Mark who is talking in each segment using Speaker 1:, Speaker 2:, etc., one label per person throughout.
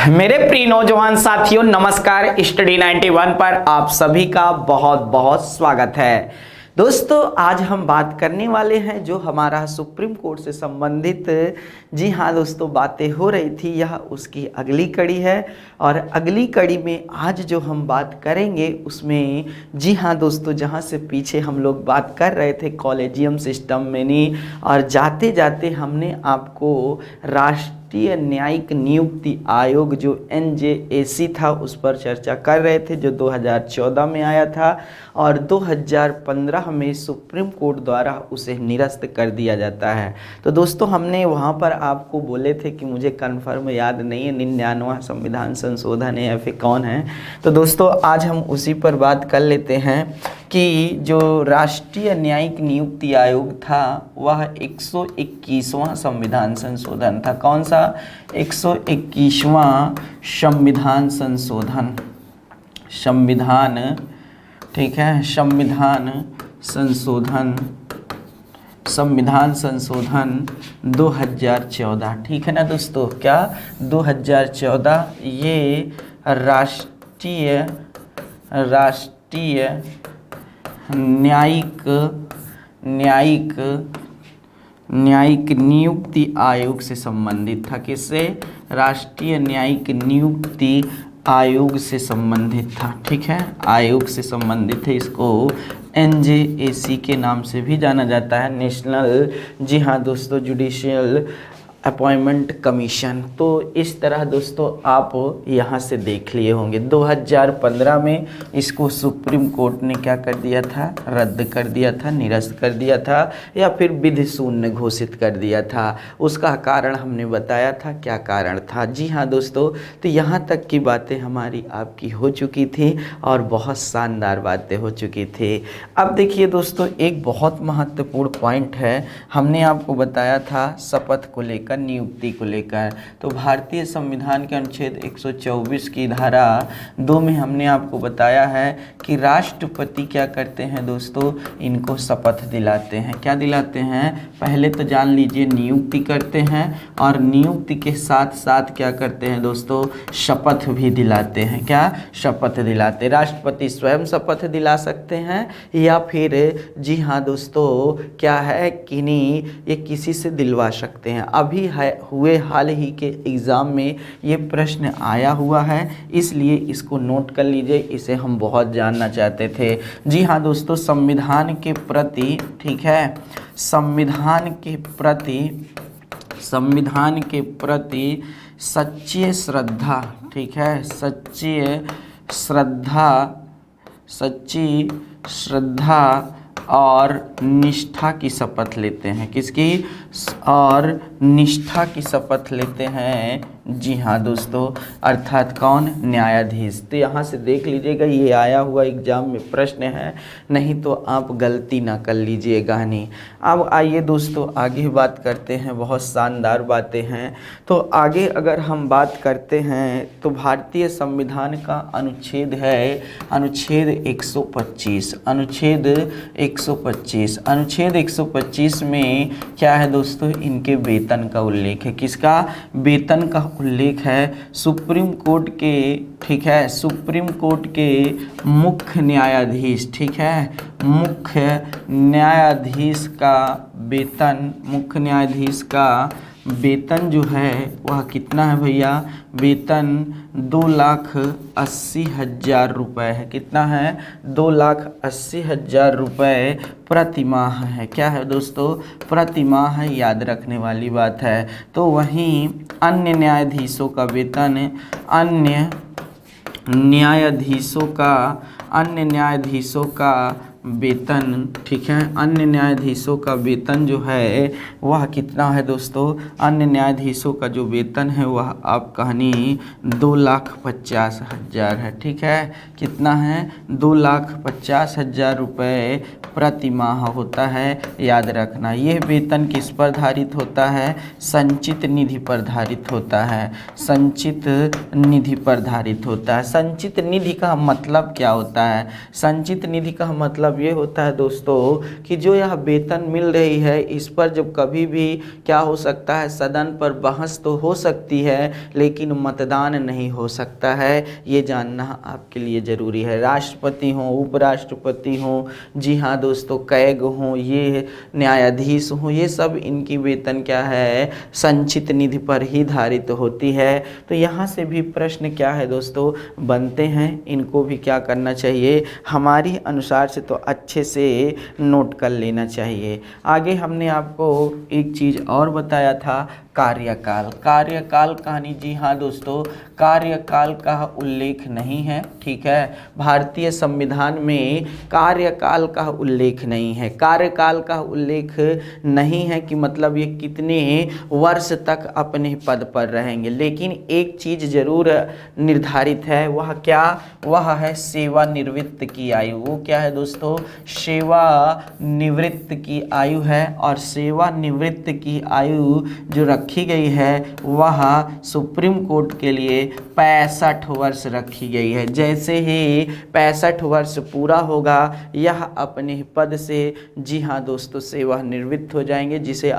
Speaker 1: मेरे प्रिय नौजवान साथियों, नमस्कार। स्टडी 91 पर आप सभी का बहुत बहुत स्वागत है। दोस्तों, आज हम बात करने वाले हैं जो हमारा सुप्रीम कोर्ट से संबंधित, जी हाँ दोस्तों, बातें हो रही थी, यह उसकी अगली कड़ी है। और अगली कड़ी में आज जो हम बात करेंगे उसमें, जी हाँ दोस्तों, जहाँ से पीछे हम लोग बात कर रहे थे कॉलेजियम सिस्टम में नहीं, और जाते जाते हमने आपको राष्ट्रीय न्यायिक नियुक्ति आयोग जो NJAC था उस पर चर्चा कर रहे थे, जो 2014 में आया था और 2015 में सुप्रीम कोर्ट द्वारा उसे निरस्त कर दिया जाता है। तो दोस्तों, हमने वहाँ पर आपको बोले थे कि मुझे कन्फर्म याद नहीं है 99वां संविधान संशोधन है या फिर कौन है। तो दोस्तों, आज हम उसी पर बात कर लेते हैं कि जो राष्ट्रीय न्यायिक नियुक्ति आयोग था वह 121वां संविधान संशोधन था। कौन सा? 121वां संविधान संशोधन, ठीक है, संविधान संशोधन 2014, ठीक है ना दोस्तों। क्या 2014? ये राष्ट्रीय न्यायिक नियुक्ति आयोग से संबंधित था। किससे? राष्ट्रीय न्यायिक नियुक्ति आयोग से संबंधित था, ठीक है, आयोग से संबंधित है। इसको NJAC के नाम से भी जाना जाता है, नेशनल, जी हाँ दोस्तों, जुडिशियल अपॉइंटमेंट कमीशन। तो इस तरह दोस्तों आप यहाँ से देख लिए होंगे। 2015 में इसको सुप्रीम कोर्ट ने क्या कर दिया था? रद्द कर दिया था, निरस्त कर दिया था, या फिर विधि शून्य घोषित कर दिया था। उसका कारण हमने बताया था, क्या कारण था? जी हाँ दोस्तों, तो यहाँ तक की बातें हमारी आपकी हो चुकी थी और बहुत शानदार बातें हो चुकी थी। अब देखिए दोस्तों, एक बहुत महत्वपूर्ण पॉइंट है, हमने आपको बताया था शपथ को लेकर, नियुक्ति को लेकर। तो भारतीय संविधान के अनुच्छेद 124 की धारा 2 में हमने आपको बताया है कि राष्ट्रपति क्या करते हैं दोस्तों? इनको शपथ दिलाते हैं। क्या दिलाते हैं? पहले तो जान लीजिए, नियुक्ति करते हैं और नियुक्ति के साथ साथ क्या करते हैं दोस्तों? शपथ भी दिलाते हैं। क्या? शपथ दिलाते। राष्ट्रपति स्वयं शपथ दिला सकते हैं या फिर, जी हाँ दोस्तों, क्या है कि नहीं, ये किसी से दिलवा सकते हैं। अभी हुए हाल ही के एग्ज़ाम में ये प्रश्न आया हुआ है, इसलिए इसको नोट कर लीजिए, इसे हम बहुत जानना चाहते थे। जी हाँ दोस्तों, संविधान के प्रति, ठीक है, संविधान के प्रति सच्ची श्रद्धा, ठीक है, सच्ची श्रद्धा और निष्ठा की शपथ लेते हैं। किसकी? और निष्ठा की शपथ लेते हैं, जी हाँ दोस्तों, अर्थात कौन? न्यायाधीश। तो यहाँ से देख लीजिएगा, ये आया हुआ एग्जाम में प्रश्न है, नहीं तो आप गलती ना कर लीजिएगा नहीं। अब आइए दोस्तों, आगे बात करते हैं, बहुत शानदार बातें हैं। तो आगे अगर हम बात करते हैं तो भारतीय संविधान का अनुच्छेद है अनुच्छेद 125। अनुच्छेद 125 में क्या है दोस्तों? इनके वेतन का उल्लेख है। किसका? वेतन का उल्लेख है सुप्रीम कोर्ट के, ठीक है, सुप्रीम कोर्ट के मुख्य न्यायाधीश, ठीक है, मुख्य न्यायाधीश का वेतन जो है वह कितना है भैया? वेतन 2,80,000 रुपये है। कितना है? 2,80,000 रुपये प्रति माह है। क्या है दोस्तों? प्रति माह है, याद रखने वाली बात है। तो वहीं अन्य न्यायाधीशों का वेतन, अन्य न्यायाधीशों का वेतन, ठीक है, अन्य न्यायाधीशों का वेतन जो है वह कितना है दोस्तों? अन्य न्यायाधीशों का जो वेतन है वह आप कहानी 2,50,000 है, ठीक है। कितना है? 2,50,000 रुपये प्रति माह होता है, याद रखना। यह वेतन किस पर धारित होता है? संचित निधि पर धारित होता है, संचित निधि पर धारित होता है। संचित निधि का मतलब क्या होता है? संचित निधि का मतलब मतलब ये होता है दोस्तों कि जो यह वेतन मिल रही है इस पर जब कभी भी क्या हो सकता है, सदन पर बहस तो हो सकती है लेकिन मतदान नहीं हो सकता है। ये जानना आपके लिए ज़रूरी है। राष्ट्रपति हों, उपराष्ट्रपति हों, जी हाँ दोस्तों, कैग हों, ये न्यायाधीश हों, ये सब इनकी वेतन क्या है, संचित निधि पर ही धारित होती है। तो यहाँ से भी प्रश्न क्या है दोस्तों बनते हैं, इनको भी क्या करना चाहिए, हमारी अनुसार से तो अच्छे से नोट कर लेना चाहिए। आगे हमने आपको एक चीज़ और बताया था, कार्यकाल। कार्यकाल कहानी, जी हाँ दोस्तों, कार्यकाल का उल्लेख नहीं है, ठीक है। भारतीय संविधान में कार्यकाल का उल्लेख नहीं है। कार्यकाल का उल्लेख नहीं है कि मतलब ये कितने वर्ष तक अपने पद पर रहेंगे, लेकिन एक चीज़ जरूर निर्धारित है, वह क्या, वह है सेवानिवृत्त की आयु। वो क्या है दोस्तों, सेवानिवृत्त की आयु है। और सेवानिवृत्त की आयु जो रखी गई है वह सुप्रीम कोर्ट के लिए 65 वर्ष रखी गई है। जैसे ही 65 वर्ष पूरा होगा यह अपने पद से, जी हाँ दोस्तों, सेवानिवृत्त हो जाएंगे, जिसे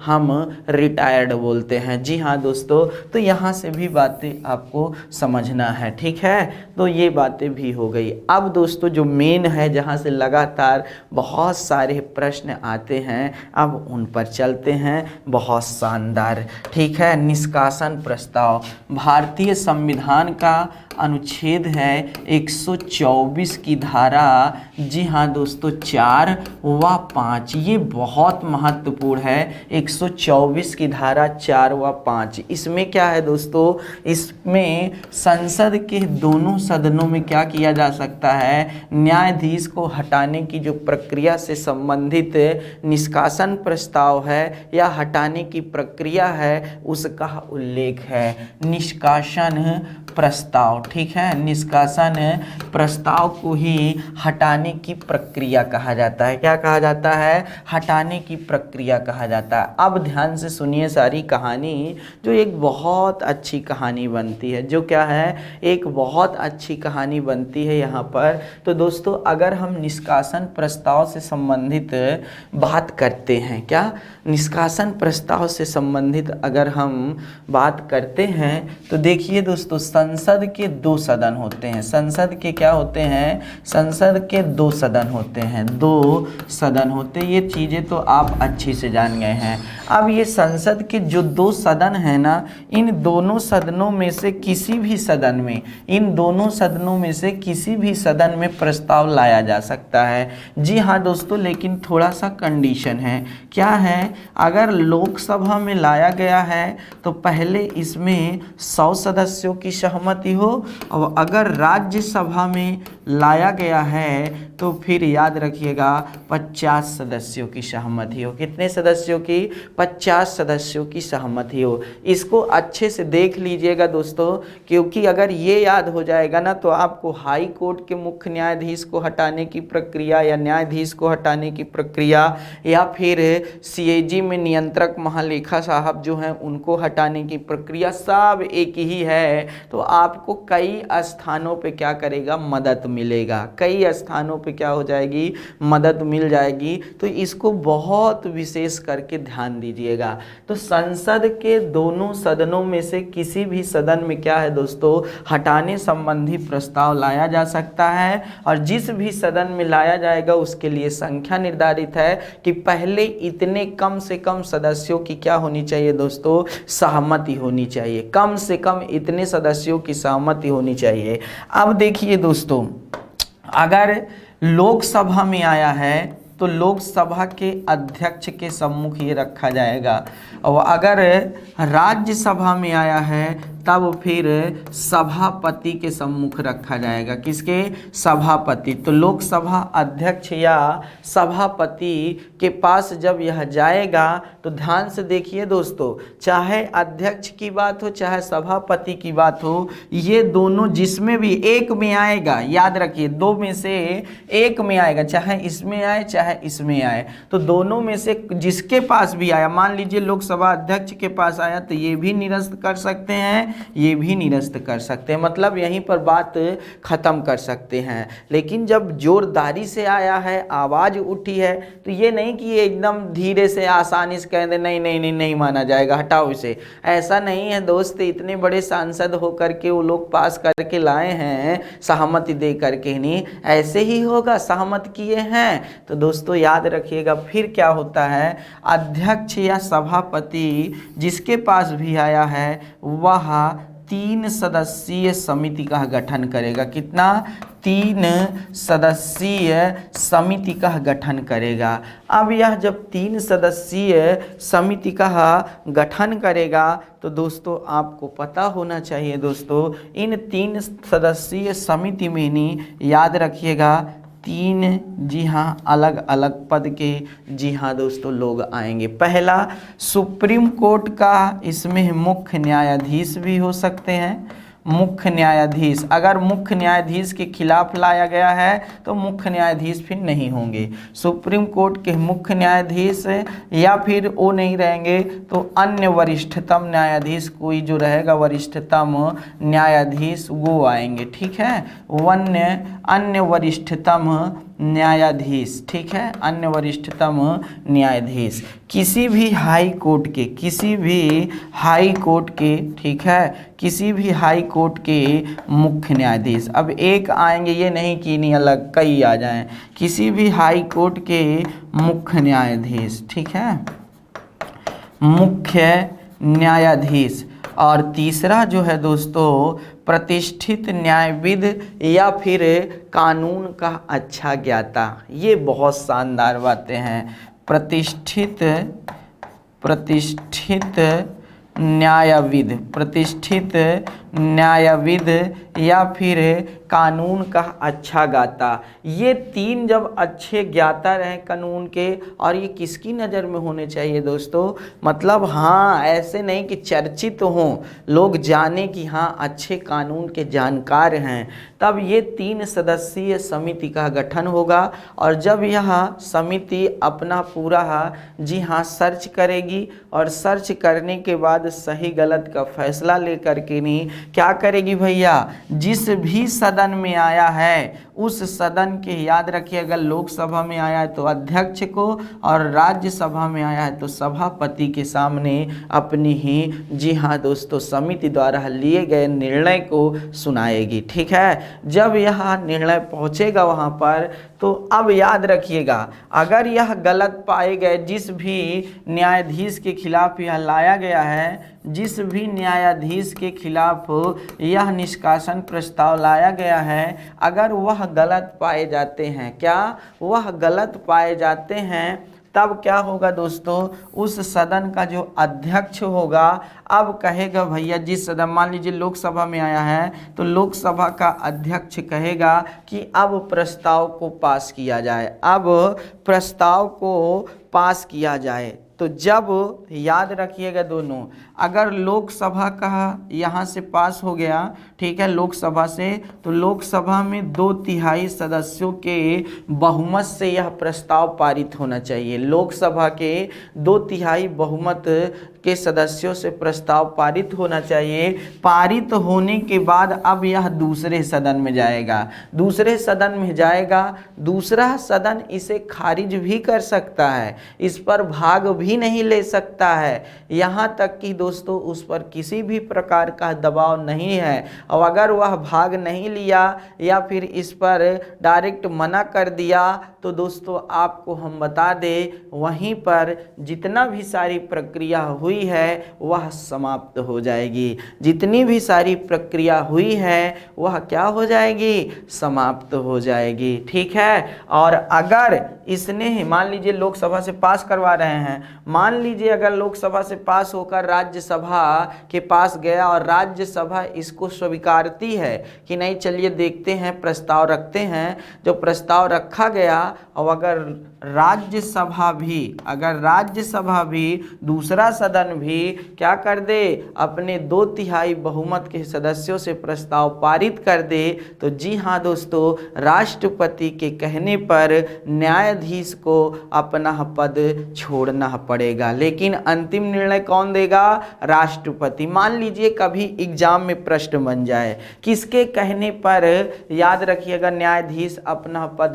Speaker 1: हम रिटायर्ड बोलते हैं। जी हाँ दोस्तों, तो यहाँ से भी बातें आपको समझना है, ठीक है। तो ये बातें भी हो गई। अब दोस्तों जो मेन है, जहाँ से लगातार बहुत सारे प्रश्न आते हैं, अब उन पर चलते हैं। बहुत शानदार, ठीक है। निष्कासन प्रस्ताव, भारतीय संविधान का अनुच्छेद है 124 की धारा, जी हाँ दोस्तों, 4 व 5, ये बहुत महत्वपूर्ण है। 124 की धारा 4 व 5, इसमें क्या है दोस्तों, इसमें संसद के दोनों सदनों में क्या किया जा सकता है, न्यायाधीश को हटाने की जो प्रक्रिया से संबंधित निष्कासन प्रस्ताव है या हटाने की प्रक्रिया है उसका उल्लेख है। निष्कासन प्रस्ताव, ठीक है, निष्कासन प्रस्ताव को ही हटाने की प्रक्रिया कहा जाता है। क्या कहा जाता है, हटाने की प्रक्रिया कहा जाता है। अब ध्यान से सुनिए सारी कहानी, जो एक बहुत अच्छी कहानी बनती है, जो क्या है, एक बहुत अच्छी कहानी बनती है यहाँ पर। तो दोस्तों अगर हम निष्कासन प्रस्ताव से संबंधित बात करते हैं, क्या, निष्कासन प्रस्ताव से संबंधित अगर हम बात करते हैं तो देखिए दोस्तों, संसद के 2 सदन होते हैं। संसद के क्या होते हैं, संसद के 2 सदन होते हैं, 2 सदन होते हैं। ये चीज़ें तो आप अच्छी से जान गए हैं। अब ये संसद के जो 2 सदन हैं ना, इन दोनों सदनों में से किसी भी सदन में, इन दोनों सदनों में से किसी भी सदन में प्रस्ताव लाया जा सकता है। जी हाँ दोस्तों, लेकिन थोड़ा सा कंडीशन है। क्या है, अगर लोकसभा में लाया गया है तो पहले इसमें 100 सदस्यों की सहमति हो, और अगर राज्यसभा में लाया गया है तो फिर याद रखिएगा 50 सदस्यों की सहमति हो। कितने सदस्यों की, 50 सदस्यों की सहमति हो। इसको अच्छे से देख लीजिएगा दोस्तों, क्योंकि अगर ये याद हो जाएगा ना तो आपको हाई कोर्ट के मुख्य न्यायाधीश को हटाने की प्रक्रिया या न्यायाधीश को हटाने की प्रक्रिया, या फिर CAG में नियंत्रक महालेखा साहब जो हैं उनको हटाने की प्रक्रिया, सब एक ही है। तो आपको कई स्थानों पे क्या करेगा, मदद मिलेगा, कई स्थानों पे क्या हो जाएगी, मदद मिल जाएगी। तो इसको बहुत विशेष करके ध्यान दीजिएगा। तो संसद के दोनों सदनों में से किसी भी सदन में क्या है दोस्तों, हटाने संबंधी प्रस्ताव लाया जा सकता है, और जिस भी सदन में लाया जाएगा उसके लिए संख्या निर्धारित है कि पहले इतने कम से कम सदस्यों की क्या होनी चाहिए दोस्तों, सहमति होनी चाहिए। कम से कम इतने सदस्यों की सहमति होनी चाहिए। अब देखिए दोस्तों, अगर लोकसभा में आया है तो लोकसभा के अध्यक्ष के सम्मुख ये रखा जाएगा, और अगर राज्यसभा में आया है तब फिर सभापति के सम्मुख रखा जाएगा। किसके, सभापति। तो लोकसभा अध्यक्ष या सभापति के पास जब यह जाएगा तो ध्यान से देखिए दोस्तों, चाहे अध्यक्ष की बात हो चाहे सभापति की बात हो, ये दोनों जिसमें भी एक में आएगा, याद रखिए 2 में से एक में आएगा, चाहे इसमें आए चाहे इसमें आए। तो दोनों में से जिसके पास भी आया, मान लीजिए लोकसभा अध्यक्ष के पास आया तो ये भी निरस्त कर सकते हैं, ये भी निरस्त कर सकते हैं। मतलब यहीं पर बात ख़त्म कर सकते हैं। लेकिन जब जोरदारी से आया है, आवाज़ उठी है, तो ये नहीं कि ये एकदम धीरे से आसानी से कह दे नहीं नहीं नहीं नहीं माना जाएगा, हटाओ इसे। ऐसा नहीं है दोस्त, इतने बड़े सांसद होकर के वो लोग पास करके लाए हैं सहमति दे करके, नहीं ऐसे ही होगा, सहमत किए हैं। तो दोस्तों याद रखिएगा, फिर क्या होता है, अध्यक्ष या सभापति जिसके पास भी आया है वह 3 सदस्यीय समिति का गठन करेगा। कितना? 3 सदस्यीय समिति का गठन करेगा। अब यह जब 3 सदस्यीय समिति का गठन करेगा तो दोस्तों आपको पता होना चाहिए दोस्तों, इन 3 सदस्यीय समिति में नहीं, याद रखिएगा 3, जी हाँ, अलग अलग पद के, जी हाँ दोस्तों, लोग आएंगे। पहला, सुप्रीम कोर्ट का, इसमें मुख्य न्यायाधीश भी हो सकते हैं। मुख्य न्यायाधीश, अगर मुख्य न्यायाधीश के खिलाफ लाया गया है तो मुख्य न्यायाधीश फिर नहीं होंगे। सुप्रीम कोर्ट के मुख्य न्यायाधीश, या फिर वो नहीं रहेंगे तो अन्य वरिष्ठतम न्यायाधीश, कोई जो रहेगा वरिष्ठतम न्यायाधीश वो आएंगे। ठीक है, अन्य वरिष्ठतम न्यायाधीश, ठीक है, अन्य वरिष्ठतम न्यायाधीश किसी भी हाई कोर्ट के, ठीक है, किसी भी हाई कोर्ट के मुख्य न्यायाधीश। अब एक आएंगे, ये नहीं कि नहीं अलग कई आ जाएं, किसी भी हाई कोर्ट के मुख्य न्यायाधीश, ठीक है, मुख्य न्यायाधीश। और तीसरा जो है दोस्तों, प्रतिष्ठित न्यायविद या फिर कानून का अच्छा ज्ञाता। ये बहुत शानदार बातें हैं। प्रतिष्ठित न्यायविद या फिर कानून का अच्छा ज्ञाता। ये 3 जब अच्छे ज्ञाता रहें कानून के, और ये किसकी नज़र में होने चाहिए दोस्तों, मतलब हाँ ऐसे नहीं कि चर्चित हों, लोग जाने कि हाँ अच्छे कानून के जानकार हैं, तब ये 3 सदस्यीय समिति का गठन होगा। और जब यह समिति अपना पूरा, जी हाँ, सर्च करेगी, और सर्च करने के बाद सही गलत का फैसला लेकर के नहीं क्या करेगी भैया, जिस भी सदन में आया है उस सदन के, याद रखिए अगर लोकसभा में आया है तो अध्यक्ष को, और राज्यसभा में आया है तो सभापति के सामने अपनी ही, जी हाँ दोस्तों, समिति द्वारा लिए गए निर्णय को सुनाएगी। ठीक है, जब यह निर्णय पहुंचेगा वहां पर, तो अब याद रखिएगा अगर यह गलत पाए गए, जिस भी न्यायाधीश के खिलाफ यह लाया गया है, जिस भी न्यायाधीश के खिलाफ यह निष्कासन प्रस्ताव लाया गया है, अगर वह गलत पाए जाते हैं, क्या वह गलत पाए जाते हैं, तब क्या होगा दोस्तों, उस सदन का जो अध्यक्ष होगा, अब कहेगा भैया, जिस सदन, मान लीजिए लोकसभा में आया है तो लोकसभा का अध्यक्ष कहेगा कि अब प्रस्ताव को पास किया जाए, अब प्रस्ताव को पास किया जाए। तो जब, याद रखिएगा दोनों, अगर लोकसभा का यहाँ से पास हो गया, ठीक है, लोकसभा से, तो लोकसभा में 2/3 सदस्यों के बहुमत से यह प्रस्ताव पारित होना चाहिए। लोकसभा के 2/3 बहुमत के सदस्यों से प्रस्ताव पारित होना चाहिए। पारित होने के बाद अब यह दूसरे सदन में जाएगा, दूसरे सदन में जाएगा, दूसरा सदन इसे खारिज भी कर सकता है, इस पर भाग भी नहीं ले सकता है, यहाँ तक कि दोस्तों उस पर किसी भी प्रकार का दबाव नहीं है। और अगर वह भाग नहीं लिया या फिर इस पर डायरेक्ट मना कर दिया, तो दोस्तों आपको हम बता दें, वहीं पर जितना भी सारी प्रक्रिया हुई है वह समाप्त हो जाएगी। जितनी भी सारी प्रक्रिया हुई है वह क्या हो जाएगी, समाप्त हो जाएगी। ठीक है, और अगर इसने, मान लीजिए लोकसभा से पास करवा रहे हैं, मान लीजिए अगर लोकसभा से पास होकर राज्यसभा के पास गया और राज्यसभा इसको स्वीकारती है कि नहीं, चलिए देखते हैं, प्रस्ताव रखते हैं, जो प्रस्ताव रखा गया, और अगर राज्यसभा भी दूसरा सदन भी क्या कर दे, अपने 2/3 बहुमत के सदस्यों से प्रस्ताव पारित कर दे, तो जी हाँ दोस्तों, राष्ट्रपति के कहने पर, न्याय न्यायाधीश को अपना पद छोड़ना पड़ेगा। लेकिन अंतिम निर्णय कौन देगा? राष्ट्रपति। मान लीजिए कभी एग्जाम में प्रश्न बन जाए, किसके कहने पर, याद रखिएगा, न्यायाधीश अपना पद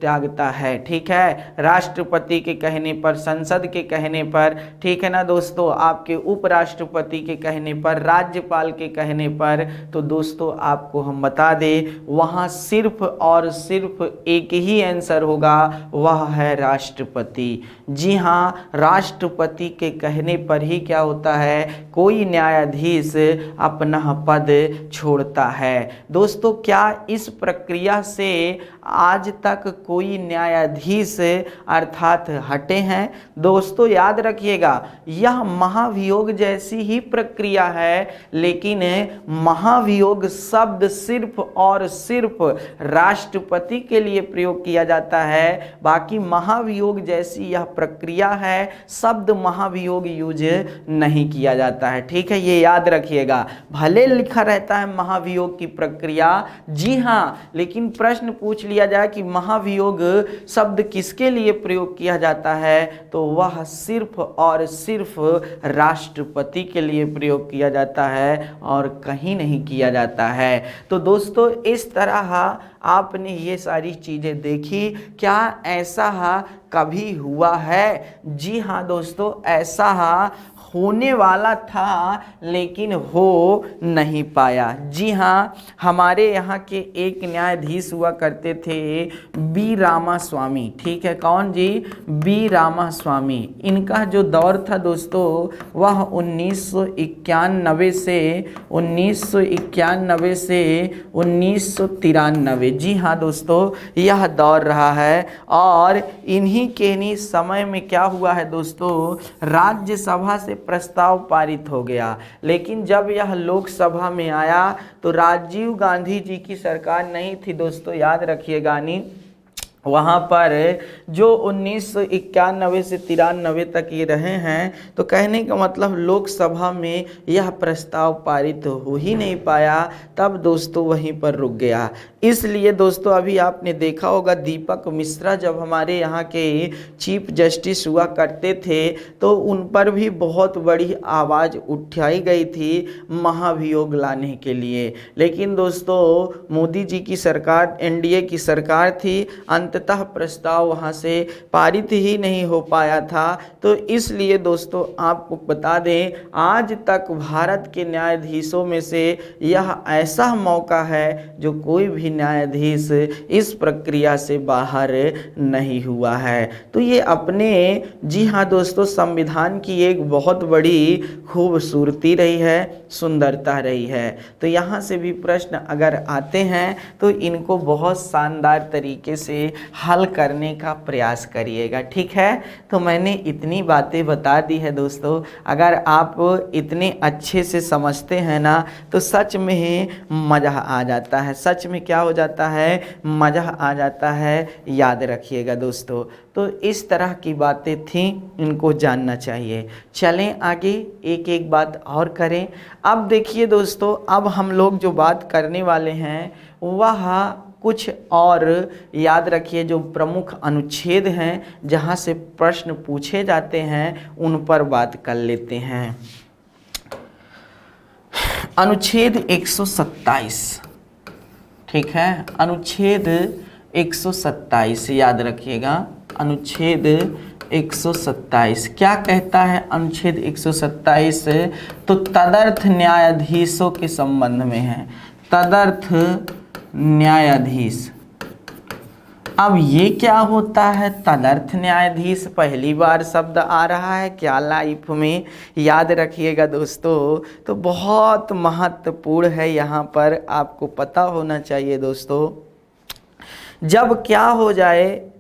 Speaker 1: त्यागता है, ठीक है, राष्ट्रपति के कहने पर, संसद के कहने पर, ठीक है ना दोस्तों, आपके उपराष्ट्रपति के कहने पर, राज्यपाल के कहने पर। तो दोस्तों आपको हम बता दें, वहां सिर्फ और सिर्फ एक ही आंसर होगा, वह है राष्ट्रपति। जी हाँ, राष्ट्रपति के कहने पर ही क्या होता है, कोई न्यायाधीश अपना पद छोड़ता है। दोस्तों क्या इस प्रक्रिया से आज तक कोई न्यायाधीश अर्थात हटे हैं? दोस्तों याद रखिएगा, यह महाभियोग जैसी ही प्रक्रिया है, लेकिन महाभियोग शब्द सिर्फ और सिर्फ राष्ट्रपति के लिए प्रयोग किया जाता है। बाकी महाभियोग जैसी यह प्रक्रिया है, शब्द महाभियोग यूज नहीं किया जाता है, ठीक है, ये याद रखिएगा। भले लिखा रहता है महाभियोग की प्रक्रिया, जी हाँ, लेकिन प्रश्न पूछ लिया जाए कि महाभियोग शब्द किसके लिए प्रयोग किया जाता है, तो वह सिर्फ और सिर्फ राष्ट्रपति के लिए प्रयोग किया जाता है और कहीं नहीं किया जाता है। तो दोस्तों इस तरह आपने ये सारी चीजें देखी, क्या ऐसा कभी हुआ है? जी हाँ दोस्तों, ऐसा होने वाला था लेकिन हो नहीं पाया। जी हाँ, हमारे यहाँ के एक न्यायाधीश हुआ करते थे बी रामास्वामी, ठीक है, कौन जी? बी रामास्वामी। इनका जो दौर था दोस्तों वह 1991 से 1993, जी हाँ दोस्तों, यह दौर रहा है। और इन्हीं के समय में क्या हुआ है दोस्तों, राज्यसभा से प्रस्ताव पारित हो गया। लेकिन जब यह लोकसभा में आया तो राजीव गांधी जी की सरकार नहीं थी दोस्तों, याद रखिएगा नहीं, वहाँ पर जो 1991 से 93 तक ये रहे हैं। तो कहने का मतलब लोकसभा में यह प्रस्ताव पारित हो ही नहीं पाया, तब दोस्तों वहीं पर रुक गया। इसलिए दोस्तों अभी आपने देखा होगा दीपक मिश्रा जब हमारे यहाँ के चीफ जस्टिस हुआ करते थे तो उन पर भी बहुत बड़ी आवाज़ उठाई गई थी महाभियोग लाने के लिए। लेकिन दोस्तों मोदी जी की सरकार, एनडीए की सरकार थी, अंततः प्रस्ताव वहाँ से पारित ही नहीं हो पाया था। तो इसलिए दोस्तों आपको बता दें, आज तक भारत के न्यायाधीशों में से यह ऐसा मौका है जो कोई भी न्यायाधीश इस प्रक्रिया से बाहर नहीं हुआ है। तो ये अपने, जी हाँ दोस्तों, संविधान की एक बहुत बड़ी खूबसूरती रही है, सुंदरता रही है। तो यहाँ से भी प्रश्न अगर आते हैं तो इनको बहुत शानदार तरीके से हल करने का प्रयास करिएगा, ठीक है। तो मैंने इतनी बातें बता दी है दोस्तों, अगर आप इतने अच्छे से समझते हैं ना तो सच में ही मज़ा आ जाता है, सच में क्या हो जाता है, मज़ा आ जाता है, याद रखिएगा दोस्तों। तो इस तरह की बातें थीं, इनको जानना चाहिए। चलें आगे एक एक बात और करें। अब देखिए दोस्तों, अब हम लोग जो बात करने वाले हैं वह कुछ और, याद रखिए, जो प्रमुख अनुच्छेद हैं जहां से प्रश्न पूछे जाते हैं उन पर बात कर लेते हैं। अनुच्छेद 127, ठीक है, अनुच्छेद 127 याद रखिएगा, अनुच्छेद 127 क्या कहता है? अनुच्छेद 127 तो तदर्थ न्यायाधीशों के संबंध में है, तदर्थ न्यायाधीश। अब ये क्या होता है तदर्थ न्यायाधीश? पहली बार शब्द आ रहा है क्या लाइफ में? याद रखिएगा दोस्तों, तो बहुत महत्वपूर्ण है, यहाँ पर आपको पता होना चाहिए दोस्तों। जब क्या हो जाए,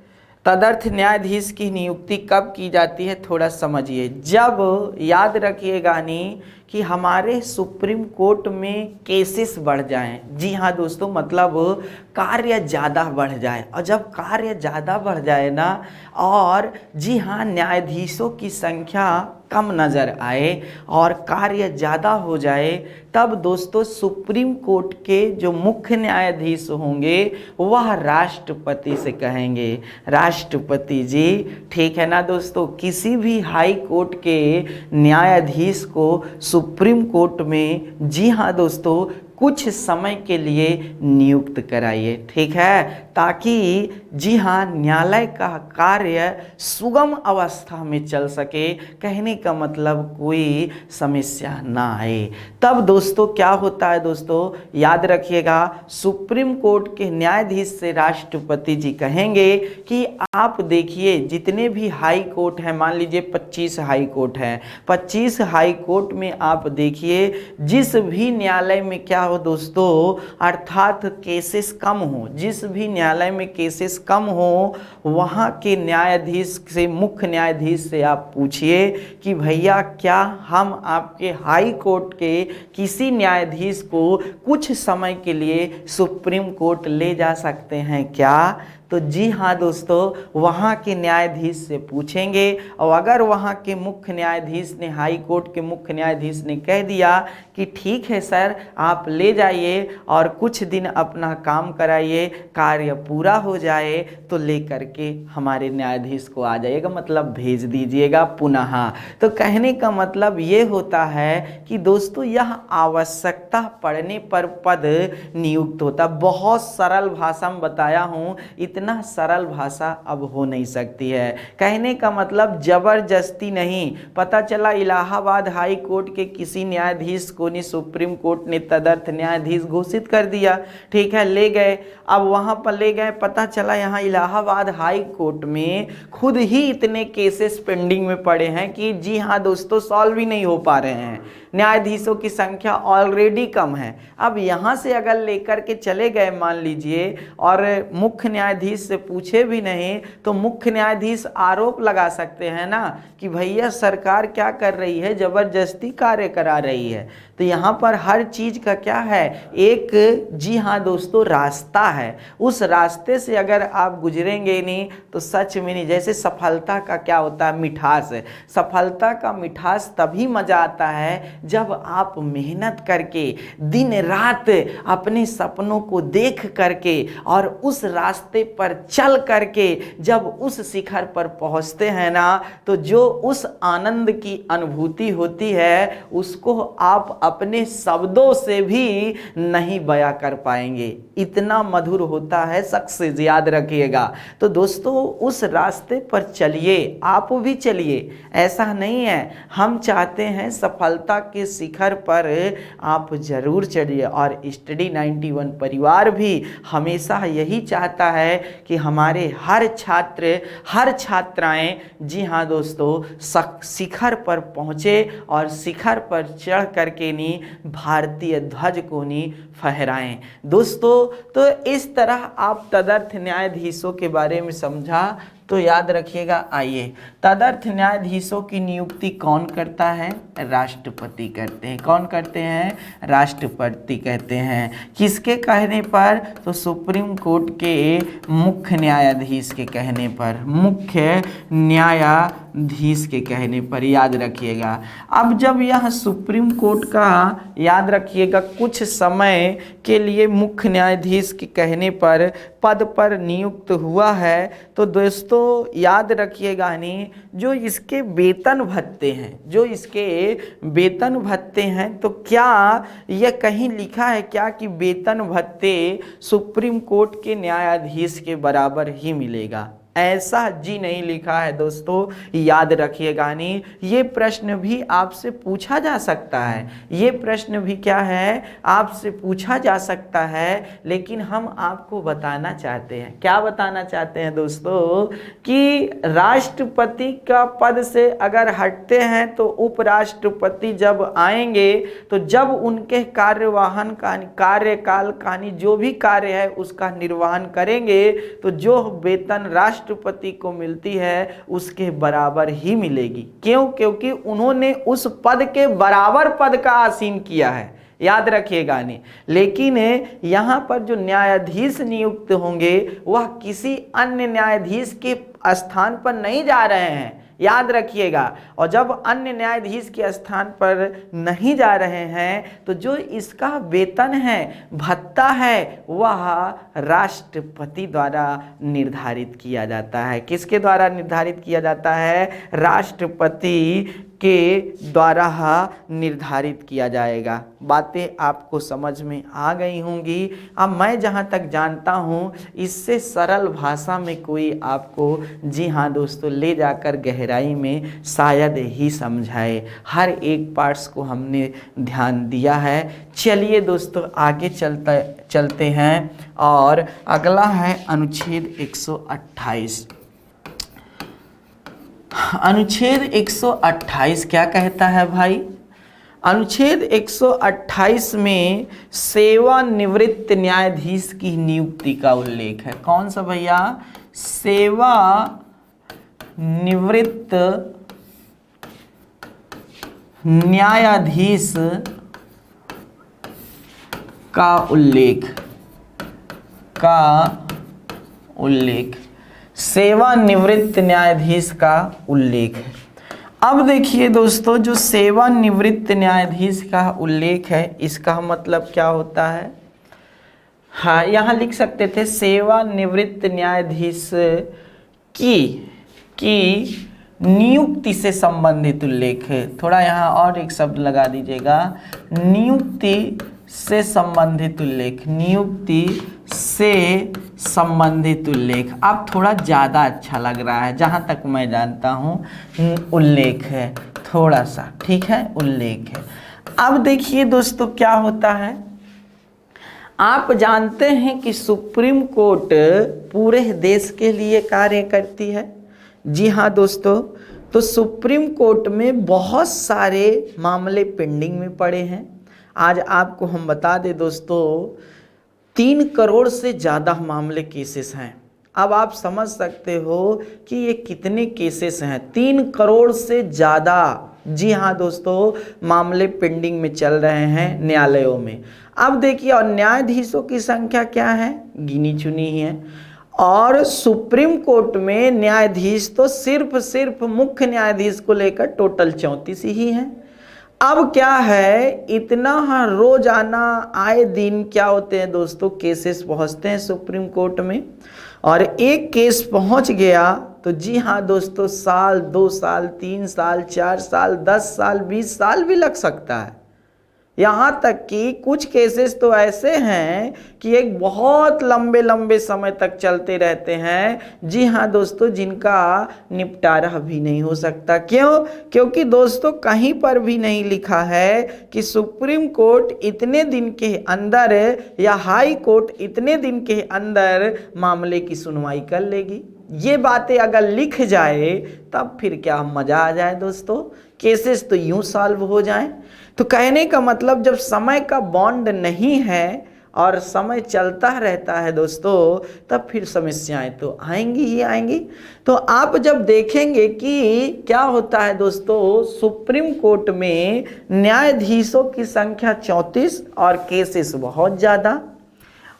Speaker 1: तदर्थ न्यायाधीश की नियुक्ति कब की जाती है थोड़ा समझिए। जब, याद रखिएगा नहीं, कि हमारे सुप्रीम कोर्ट में केसेस बढ़ जाएं। जी हाँ दोस्तों, मतलब कार्य ज़्यादा बढ़ जाए, और जब कार्य ज़्यादा बढ़ जाए ना, और जी हाँ न्यायाधीशों की संख्या कम नज़र आए और कार्य ज़्यादा हो जाए, तब दोस्तों सुप्रीम कोर्ट के जो मुख्य न्यायाधीश होंगे वह राष्ट्रपति से कहेंगे, राष्ट्रपति जी, ठीक है ना दोस्तों, किसी भी हाई कोर्ट के न्यायाधीश को सुप्रीम कोर्ट में, जी हाँ दोस्तों, कुछ समय के लिए नियुक्त कराइए, ठीक है, ताकि जी हाँ न्यायालय का कार्य सुगम अवस्था में चल सके। कहने का मतलब कोई समस्या ना आए। तब दोस्तों क्या होता है दोस्तों, याद रखिएगा, सुप्रीम कोर्ट के न्यायाधीश से राष्ट्रपति जी कहेंगे कि आप देखिए जितने भी हाई कोर्ट हैं, मान लीजिए 25 हाई कोर्ट हैं, 25 हाई कोर्ट में आप देखिए जिस भी न्यायालय में क्या हो दोस्तों, अर्थात केसेस कम हो, जिस भी न्यायालय में केसेस कम हो, वहाँ के न्यायाधीश से, मुख्य न्यायाधीश से आप पूछिए कि भैया क्या हम आपके हाई कोर्ट के किसी न्यायाधीश को कुछ समय के लिए सुप्रीम कोर्ट ले जा सकते हैं क्या? तो जी हाँ दोस्तों, वहाँ के न्यायाधीश से पूछेंगे, और अगर वहाँ के मुख्य न्यायाधीश ने, हाई कोर्ट के मुख्य न्यायाधीश ने कह दिया कि ठीक है सर आप ले जाइए और कुछ दिन अपना काम कराइए, कार्य पूरा हो जाए तो ले करके हमारे न्यायाधीश को आ जाइएगा, मतलब भेज दीजिएगा पुनः। तो कहने का मतलब ये होता है कि दोस्तों यह आवश्यकता पड़ने पर पद नियुक्त होता। बहुत सरल भाषा में बताया हूँ, इतना सरल भाषा अब हो नहीं सकती है। कहने का मतलब जबरदस्ती नहीं। पता चला इलाहाबाद हाई कोर्ट के किसी न्यायाधीश को नहीं सुप्रीम कोर्ट ने तदर्थ न्यायाधीश घोषित कर दिया, ठीक है, ले गए, अब वहां पर ले गए, पता चला यहाँ इलाहाबाद हाई कोर्ट में खुद ही इतने केसेस पेंडिंग में पड़े हैं कि जी हाँ दोस्तों सॉल्व ही नहीं हो पा रहे हैं, न्यायाधीशों की संख्या ऑलरेडी कम है। अब यहाँ से अगर लेकर के चले गए मान लीजिए, और मुख्य न्यायाधीश से पूछे भी नहीं, तो मुख्य न्यायाधीश आरोप लगा सकते हैं ना कि भैया सरकार क्या कर रही है, जबरदस्ती कार्य करा रही है। तो यहाँ पर हर चीज़ का क्या है, एक जी हाँ दोस्तों रास्ता है, उस रास्ते से अगर आप गुजरेंगे नहीं तो सच में नहीं। जैसे सफलता का क्या होता है, मिठास है। सफलता का मिठास तभी मज़ा आता है जब आप मेहनत करके दिन रात अपने सपनों को देख करके और उस रास्ते पर चल करके जब उस शिखर पर पहुंचते हैं ना, तो जो उस आनंद की अनुभूति होती है उसको आप अपने शब्दों से भी नहीं बयां कर पाएंगे, इतना मधुर होता है सक्सेस, याद रखिएगा। तो दोस्तों उस रास्ते पर चलिए, आप भी चलिए, ऐसा नहीं है, हम चाहते हैं सफलता के शिखर पर आप जरूर चढ़िए। और स्टडी 91 परिवार भी हमेशा यही चाहता है कि हमारे हर छात्र, हर छात्राएं जी हाँ दोस्तों शिखर पर पहुँचे और शिखर पर चढ़ करके नहीं भारतीय ध्वज को नहीं फहराएं। दोस्तों तो इस तरह आप तदर्थ न्यायाधीशों के बारे में समझा, तो याद रखिएगा। आइए, तदर्थ न्यायाधीशों की नियुक्ति कौन करता है? राष्ट्रपति करते हैं। कौन करते हैं? राष्ट्रपति कहते हैं। किसके कहने पर? तो सुप्रीम कोर्ट के मुख्य न्यायाधीश के कहने पर, मुख्य न्यायाधीश के कहने पर, याद रखिएगा। अब जब यह सुप्रीम कोर्ट का, याद रखिएगा, कुछ समय के लिए मुख्य न्यायाधीश के कहने पर पद पर नियुक्त हुआ है, तो दोस्तों याद रखिएगा नहीं, जो इसके वेतन भत्ते हैं, जो इसके वेतन भत्ते हैं, तो क्या यह कहीं लिखा है क्या कि वेतन भत्ते सुप्रीम कोर्ट के न्यायाधीश के बराबर ही मिलेगा? ऐसा जी नहीं लिखा है दोस्तों, याद रखिएगा नहीं। ये प्रश्न भी आपसे पूछा जा सकता है, ये प्रश्न भी क्या है, आपसे पूछा जा सकता है। लेकिन हम आपको बताना चाहते हैं, क्या बताना चाहते हैं दोस्तों, कि राष्ट्रपति का पद से अगर हटते हैं तो उपराष्ट्रपति जब आएंगे, तो जब उनके कार्यवाहन का, कार्यकाल का जो भी कार्य है उसका निर्वहन करेंगे, तो जो वेतन राष्ट्रपति राष्ट्रपति को मिलती है उसके बराबर ही मिलेगी। क्यों? क्योंकि उन्होंने उस पद के बराबर पद का आसीन किया है, याद रखिएगा नहीं। लेकिन यहाँ पर जो न्यायाधीश नियुक्त होंगे वह किसी अन्य न्यायाधीश के स्थान पर नहीं जा रहे हैं, याद रखिएगा। और जब अन्य न्यायाधीश के स्थान पर नहीं जा रहे हैं तो जो इसका वेतन है, भत्ता है, वह राष्ट्रपति द्वारा निर्धारित किया जाता है। किसके द्वारा निर्धारित किया जाता है? राष्ट्रपति के द्वारा निर्धारित किया जाएगा। बातें आपको समझ में आ गई होंगी। अब मैं जहां तक जानता हूं इससे सरल भाषा में कोई आपको, जी हाँ दोस्तों, ले जाकर गहराई में शायद ही समझाए। हर एक पार्ट्स को हमने ध्यान दिया है। चलिए दोस्तों आगे चलते हैं और अगला है अनुच्छेद 128। अनुच्छेद 128 क्या कहता है भाई? अनुच्छेद 128 में सेवानिवृत्त न्यायाधीश की नियुक्ति का उल्लेख है। कौन सा भैया? सेवानिवृत्त न्यायाधीश का उल्लेख सेवानिवृत्त न्यायाधीश का उल्लेख है। अब देखिए दोस्तों, जो सेवानिवृत्त न्यायाधीश का उल्लेख है इसका मतलब क्या होता है? हाँ, यहाँ लिख सकते थे सेवानिवृत्त न्यायाधीश की नियुक्ति से संबंधित उल्लेख है। थोड़ा यहाँ और एक शब्द लगा दीजिएगा, नियुक्ति से संबंधित उल्लेख, नियुक्ति से संबंधित उल्लेख। अब थोड़ा ज़्यादा अच्छा लग रहा है, जहाँ तक मैं जानता हूँ उल्लेख है थोड़ा सा, ठीक है, उल्लेख है। अब देखिए दोस्तों क्या होता है, आप जानते हैं कि सुप्रीम कोर्ट पूरे देश के लिए कार्य करती है। जी हाँ दोस्तों, तो सुप्रीम कोर्ट में बहुत सारे मामले पेंडिंग में पड़े हैं। आज आपको हम बता दें दोस्तों, 3 करोड़ से ज़्यादा मामले केसेस हैं। अब आप समझ सकते हो कि ये कितने केसेस हैं, 3 करोड़ से ज़्यादा। जी हाँ दोस्तों, मामले पेंडिंग में चल रहे हैं न्यायालयों में। अब देखिए, और न्यायाधीशों की संख्या क्या है? गिनी चुनी ही है। और सुप्रीम कोर्ट में न्यायाधीश तो सिर्फ मुख्य न्यायाधीश को लेकर टोटल 34 ही हैं। अब क्या है, इतना रोजाना आए दिन क्या होते हैं दोस्तों, केसेस पहुंचते हैं सुप्रीम कोर्ट में। और एक केस पहुंच गया तो जी हाँ दोस्तों, साल, 2 साल, 3 साल, 4 साल, 10 साल, 20 साल भी लग सकता है। यहाँ तक कि कुछ केसेस तो ऐसे हैं कि एक बहुत लंबे समय तक चलते रहते हैं। जी हाँ दोस्तों, जिनका निपटारा भी नहीं हो सकता। क्यों? क्योंकि दोस्तों कहीं पर भी नहीं लिखा है कि सुप्रीम कोर्ट इतने दिन के अंदर या हाई कोर्ट इतने दिन के अंदर मामले की सुनवाई कर लेगी। ये बातें अगर लिख जाए तब फिर क्या मज़ा आ जाए दोस्तों, केसेस तो यूं सॉल्व हो जाएं। तो कहने का मतलब, जब समय का बॉन्ड नहीं है और समय चलता रहता है दोस्तों, तब फिर समस्याएं तो आएंगी ही आएंगी। तो आप जब देखेंगे कि क्या होता है दोस्तों, सुप्रीम कोर्ट में न्यायाधीशों की संख्या 34 और केसेस बहुत ज़्यादा।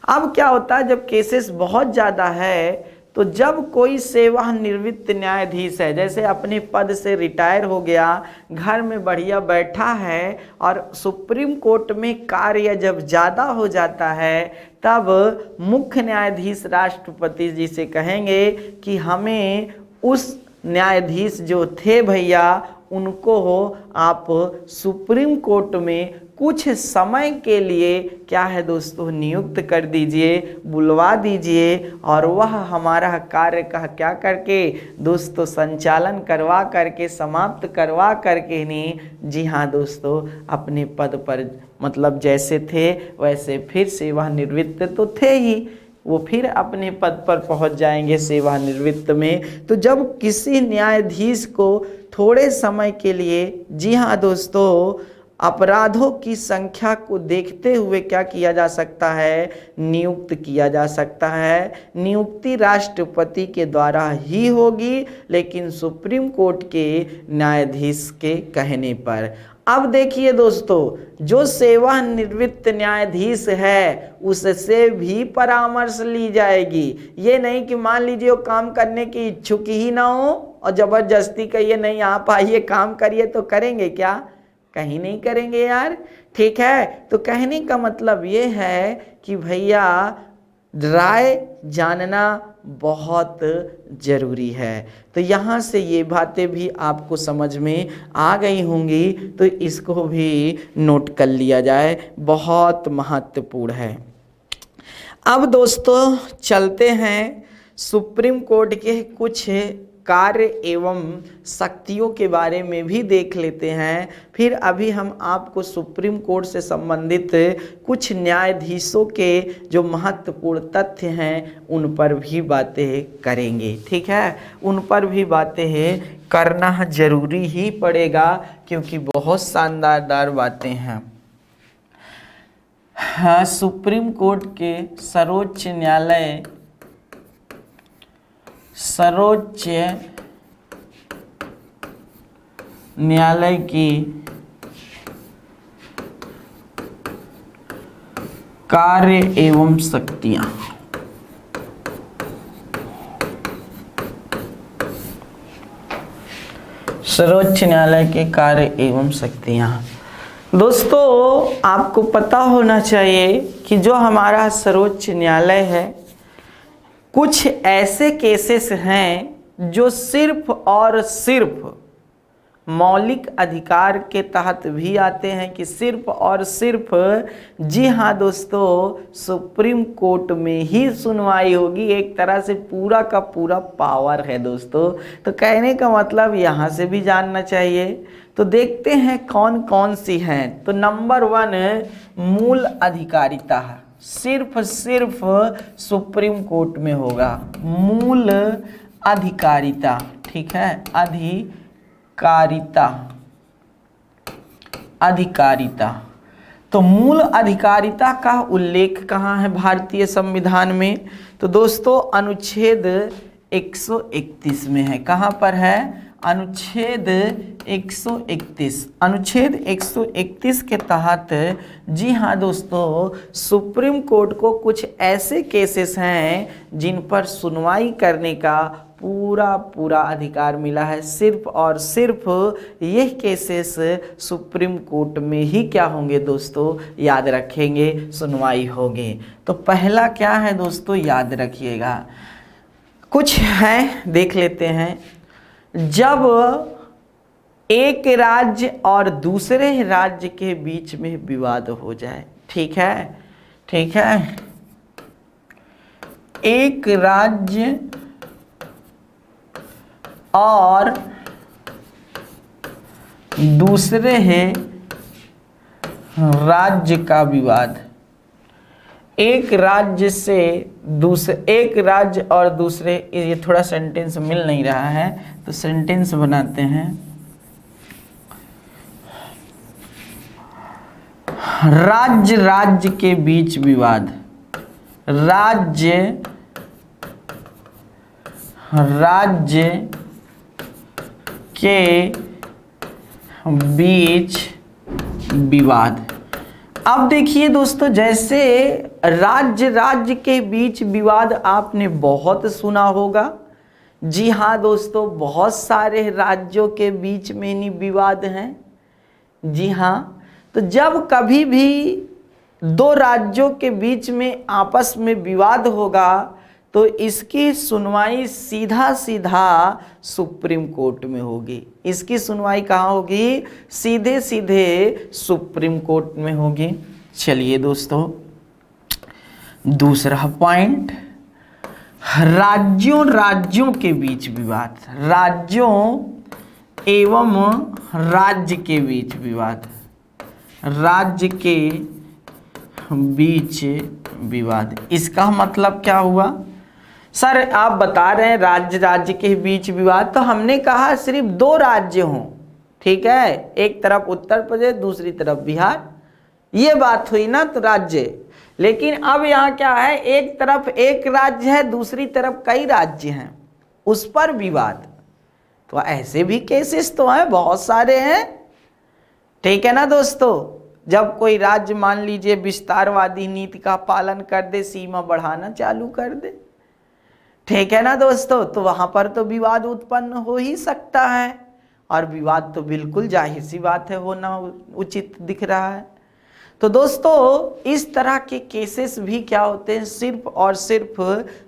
Speaker 1: अब क्या होता है, जब केसेस बहुत ज़्यादा है तो जब कोई सेवानिवृत्त न्यायाधीश है, जैसे अपने पद से रिटायर हो गया, घर में बढ़िया बैठा है, और सुप्रीम कोर्ट में कार्य जब ज़्यादा हो जाता है, तब मुख्य न्यायाधीश राष्ट्रपति जी से कहेंगे कि हमें उस न्यायाधीश जो थे भैया उनको आप सुप्रीम कोर्ट में कुछ समय के लिए क्या है दोस्तों नियुक्त कर दीजिए, बुलवा दीजिए, और वह हमारा कार्य का क्या करके दोस्तों संचालन करवा करके, समाप्त करवा करके नहीं, जी हाँ दोस्तों, अपने पद पर मतलब जैसे थे वैसे फिर सेवानिवृत्त तो थे ही, वो फिर अपने पद पर पहुंच जाएंगे सेवानिवृत्त में। तो जब किसी न्यायाधीश को थोड़े समय के लिए, जी हाँ दोस्तों, अपराधों की संख्या को देखते हुए क्या किया जा सकता है, नियुक्त किया जा सकता है। नियुक्ति राष्ट्रपति के द्वारा ही होगी, लेकिन सुप्रीम कोर्ट के न्यायाधीश के कहने पर। अब देखिए दोस्तों, जो सेवानिवृत्त न्यायाधीश है उससे भी परामर्श ली जाएगी। ये नहीं कि मान लीजिए वो काम करने की इच्छुक ही ना हो और जबरदस्ती कहिए नहीं आप आइए काम करिए, तो करेंगे क्या? कहीं नहीं करेंगे यार। ठीक है, तो कहने का मतलब ये है कि भैया राय जानना बहुत ज़रूरी है। तो यहाँ से ये बातें भी आपको समझ में आ गई होंगी, तो इसको भी नोट कर लिया जाए, बहुत महत्वपूर्ण है। अब दोस्तों चलते हैं सुप्रीम कोर्ट के कुछ कार्य एवं शक्तियों के बारे में भी देख लेते हैं। फिर अभी हम आपको सुप्रीम कोर्ट से संबंधित कुछ न्यायाधीशों के जो महत्वपूर्ण तथ्य हैं उन पर भी बातें करेंगे। ठीक है, उन पर भी बातें करना जरूरी ही पड़ेगा, क्योंकि बहुत शानदार बातें हैं। हाँ, सुप्रीम कोर्ट के सर्वोच्च न्यायालय की कार्य एवं शक्तियां। सर्वोच्च न्यायालय के कार्य एवं शक्तियां। दोस्तों आपको पता होना चाहिए कि जो हमारा सर्वोच्च न्यायालय है, कुछ ऐसे केसेस हैं जो सिर्फ और सिर्फ मौलिक अधिकार के तहत भी आते हैं, कि सिर्फ और सिर्फ, जी हाँ दोस्तों, सुप्रीम कोर्ट में ही सुनवाई होगी। एक तरह से पूरा का पूरा पावर है दोस्तों। तो कहने का मतलब यहाँ से भी जानना चाहिए। तो देखते हैं कौन कौन सी हैं। तो नंबर 1 मूल अधिकारिता, सिर्फ सुप्रीम कोर्ट में होगा मूल अधिकारिता। ठीक है, अधिकारिता। तो मूल अधिकारिता का उल्लेख कहाँ है भारतीय संविधान में? तो दोस्तों अनुच्छेद 131 में है। कहाँ पर है? अनुच्छेद 131। अनुच्छेद 131 के तहत, जी हाँ दोस्तों, सुप्रीम कोर्ट को कुछ ऐसे केसेस हैं जिन पर सुनवाई करने का पूरा अधिकार मिला है। सिर्फ और सिर्फ यह केसेस सुप्रीम कोर्ट में ही क्या होंगे दोस्तों? याद रखेंगे, सुनवाई होगी। तो पहला क्या है दोस्तों, याद रखिएगा। कुछ है, देख लेते हैं। जब एक राज्य और दूसरे राज्य के बीच में विवाद हो जाए, ठीक है, एक राज्य और दूसरे राज्य का विवाद, एक राज्य और दूसरे, ये थोड़ा सेंटेंस मिल नहीं रहा है तो सेंटेंस बनाते हैं। राज्य के बीच विवाद, राज्य के बीच विवाद। अब देखिए दोस्तों, जैसे राज्य के बीच विवाद आपने बहुत सुना होगा। जी हाँ दोस्तों, बहुत सारे राज्यों के बीच में नहीं विवाद हैं। जी हाँ, तो जब कभी भी दो राज्यों के बीच में आपस में विवाद होगा तो इसकी सुनवाई सीधा सुप्रीम कोर्ट में होगी। इसकी सुनवाई कहाँ होगी? सीधे सुप्रीम कोर्ट में होगी। चलिए दोस्तों, दूसरा पॉइंट, राज्यों के बीच विवाद, राज्यों एवं राज्य के बीच विवाद, राज्य के बीच विवाद। इसका मतलब क्या हुआ? सर आप बता रहे हैं राज्य के बीच विवाद, तो हमने कहा सिर्फ दो राज्य हों, ठीक है, एक तरफ उत्तर प्रदेश दूसरी तरफ बिहार, ये बात हुई ना तो राज्य। लेकिन अब यहाँ क्या है, एक तरफ एक राज्य है दूसरी तरफ कई राज्य हैं, उस पर विवाद। तो ऐसे भी केसेस तो हैं, बहुत सारे हैं, ठीक है ना दोस्तों। जब कोई राज्य मान लीजिए विस्तारवादी नीति का पालन कर दे, सीमा बढ़ाना चालू कर दे, ठीक है ना दोस्तों, तो वहां पर तो विवाद उत्पन्न हो ही सकता है, और विवाद तो बिल्कुल जाहिर सी बात है होना उचित दिख रहा है। तो दोस्तों इस तरह के केसेस भी क्या होते हैं, सिर्फ और सिर्फ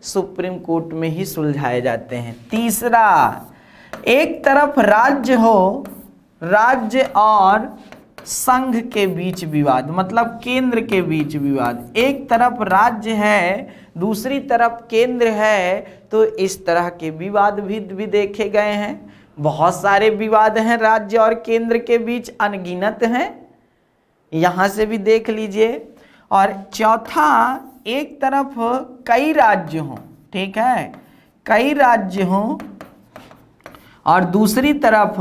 Speaker 1: सुप्रीम कोर्ट में ही सुलझाए जाते हैं। तीसरा, एक तरफ राज्य हो, राज्य और संघ के बीच विवाद, मतलब केंद्र के बीच विवाद, एक तरफ राज्य है दूसरी तरफ केंद्र है, तो इस तरह के विवाद भी देखे गए हैं। बहुत सारे विवाद हैं राज्य और केंद्र के बीच, अनगिनत हैं, यहां से भी देख लीजिए। और चौथा, एक तरफ कई राज्य हों, ठीक है, कई राज्य हों, और दूसरी तरफ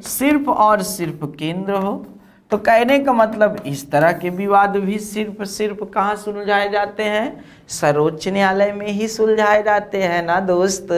Speaker 1: सिर्फ और सिर्फ केंद्र हो। तो कहने का मतलब इस तरह के विवाद भी सिर्फ कहाँ सुलझाए जाते हैं, सर्वोच्च न्यायालय में ही सुलझाए जाते हैं ना दोस्त,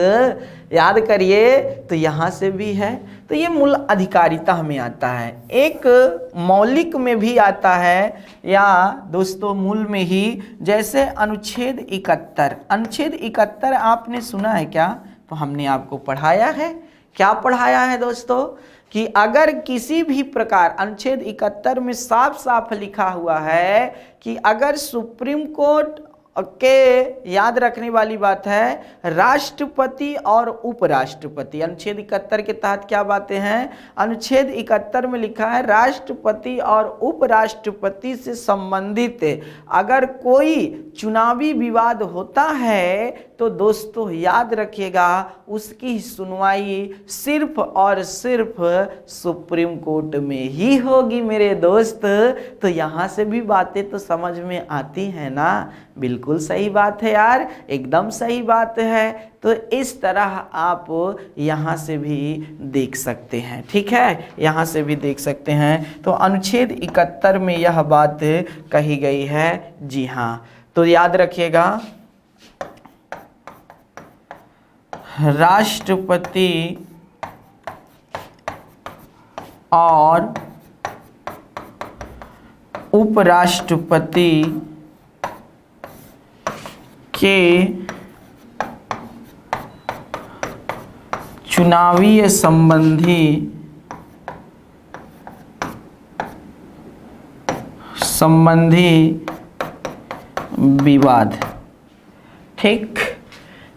Speaker 1: याद करिए। तो यहाँ से भी है, तो ये मूल अधिकारिता में आता है, एक मौलिक में भी आता है, या दोस्तों मूल में ही। जैसे अनुच्छेद 71, अनुच्छेद 71 आपने सुना है क्या, तो हमने आपको पढ़ाया है। क्या पढ़ाया है दोस्तों, कि अगर किसी भी प्रकार, अनुच्छेद 71 में साफ साफ लिखा हुआ है कि अगर सुप्रीम कोर्ट के, याद रखने वाली बात है, राष्ट्रपति और उपराष्ट्रपति, अनुच्छेद 71 के तहत क्या बातें हैं, अनुच्छेद 71 में लिखा है राष्ट्रपति और उपराष्ट्रपति से संबंधित अगर कोई चुनावी विवाद होता है तो दोस्तों याद रखिएगा उसकी सुनवाई सिर्फ और सिर्फ सुप्रीम कोर्ट में ही होगी मेरे दोस्त। तो यहाँ से भी बातें तो समझ में आती है ना, बिल्कुल सही बात है यार, एकदम सही बात है। तो इस तरह आप यहाँ से भी देख सकते हैं, ठीक है, यहाँ से भी देख सकते हैं। तो अनुच्छेद 71 में यह बात कही गई है, जी हाँ। तो याद रखिएगा, राष्ट्रपति और उपराष्ट्रपति के चुनावी संबंधी विवाद, ठीक।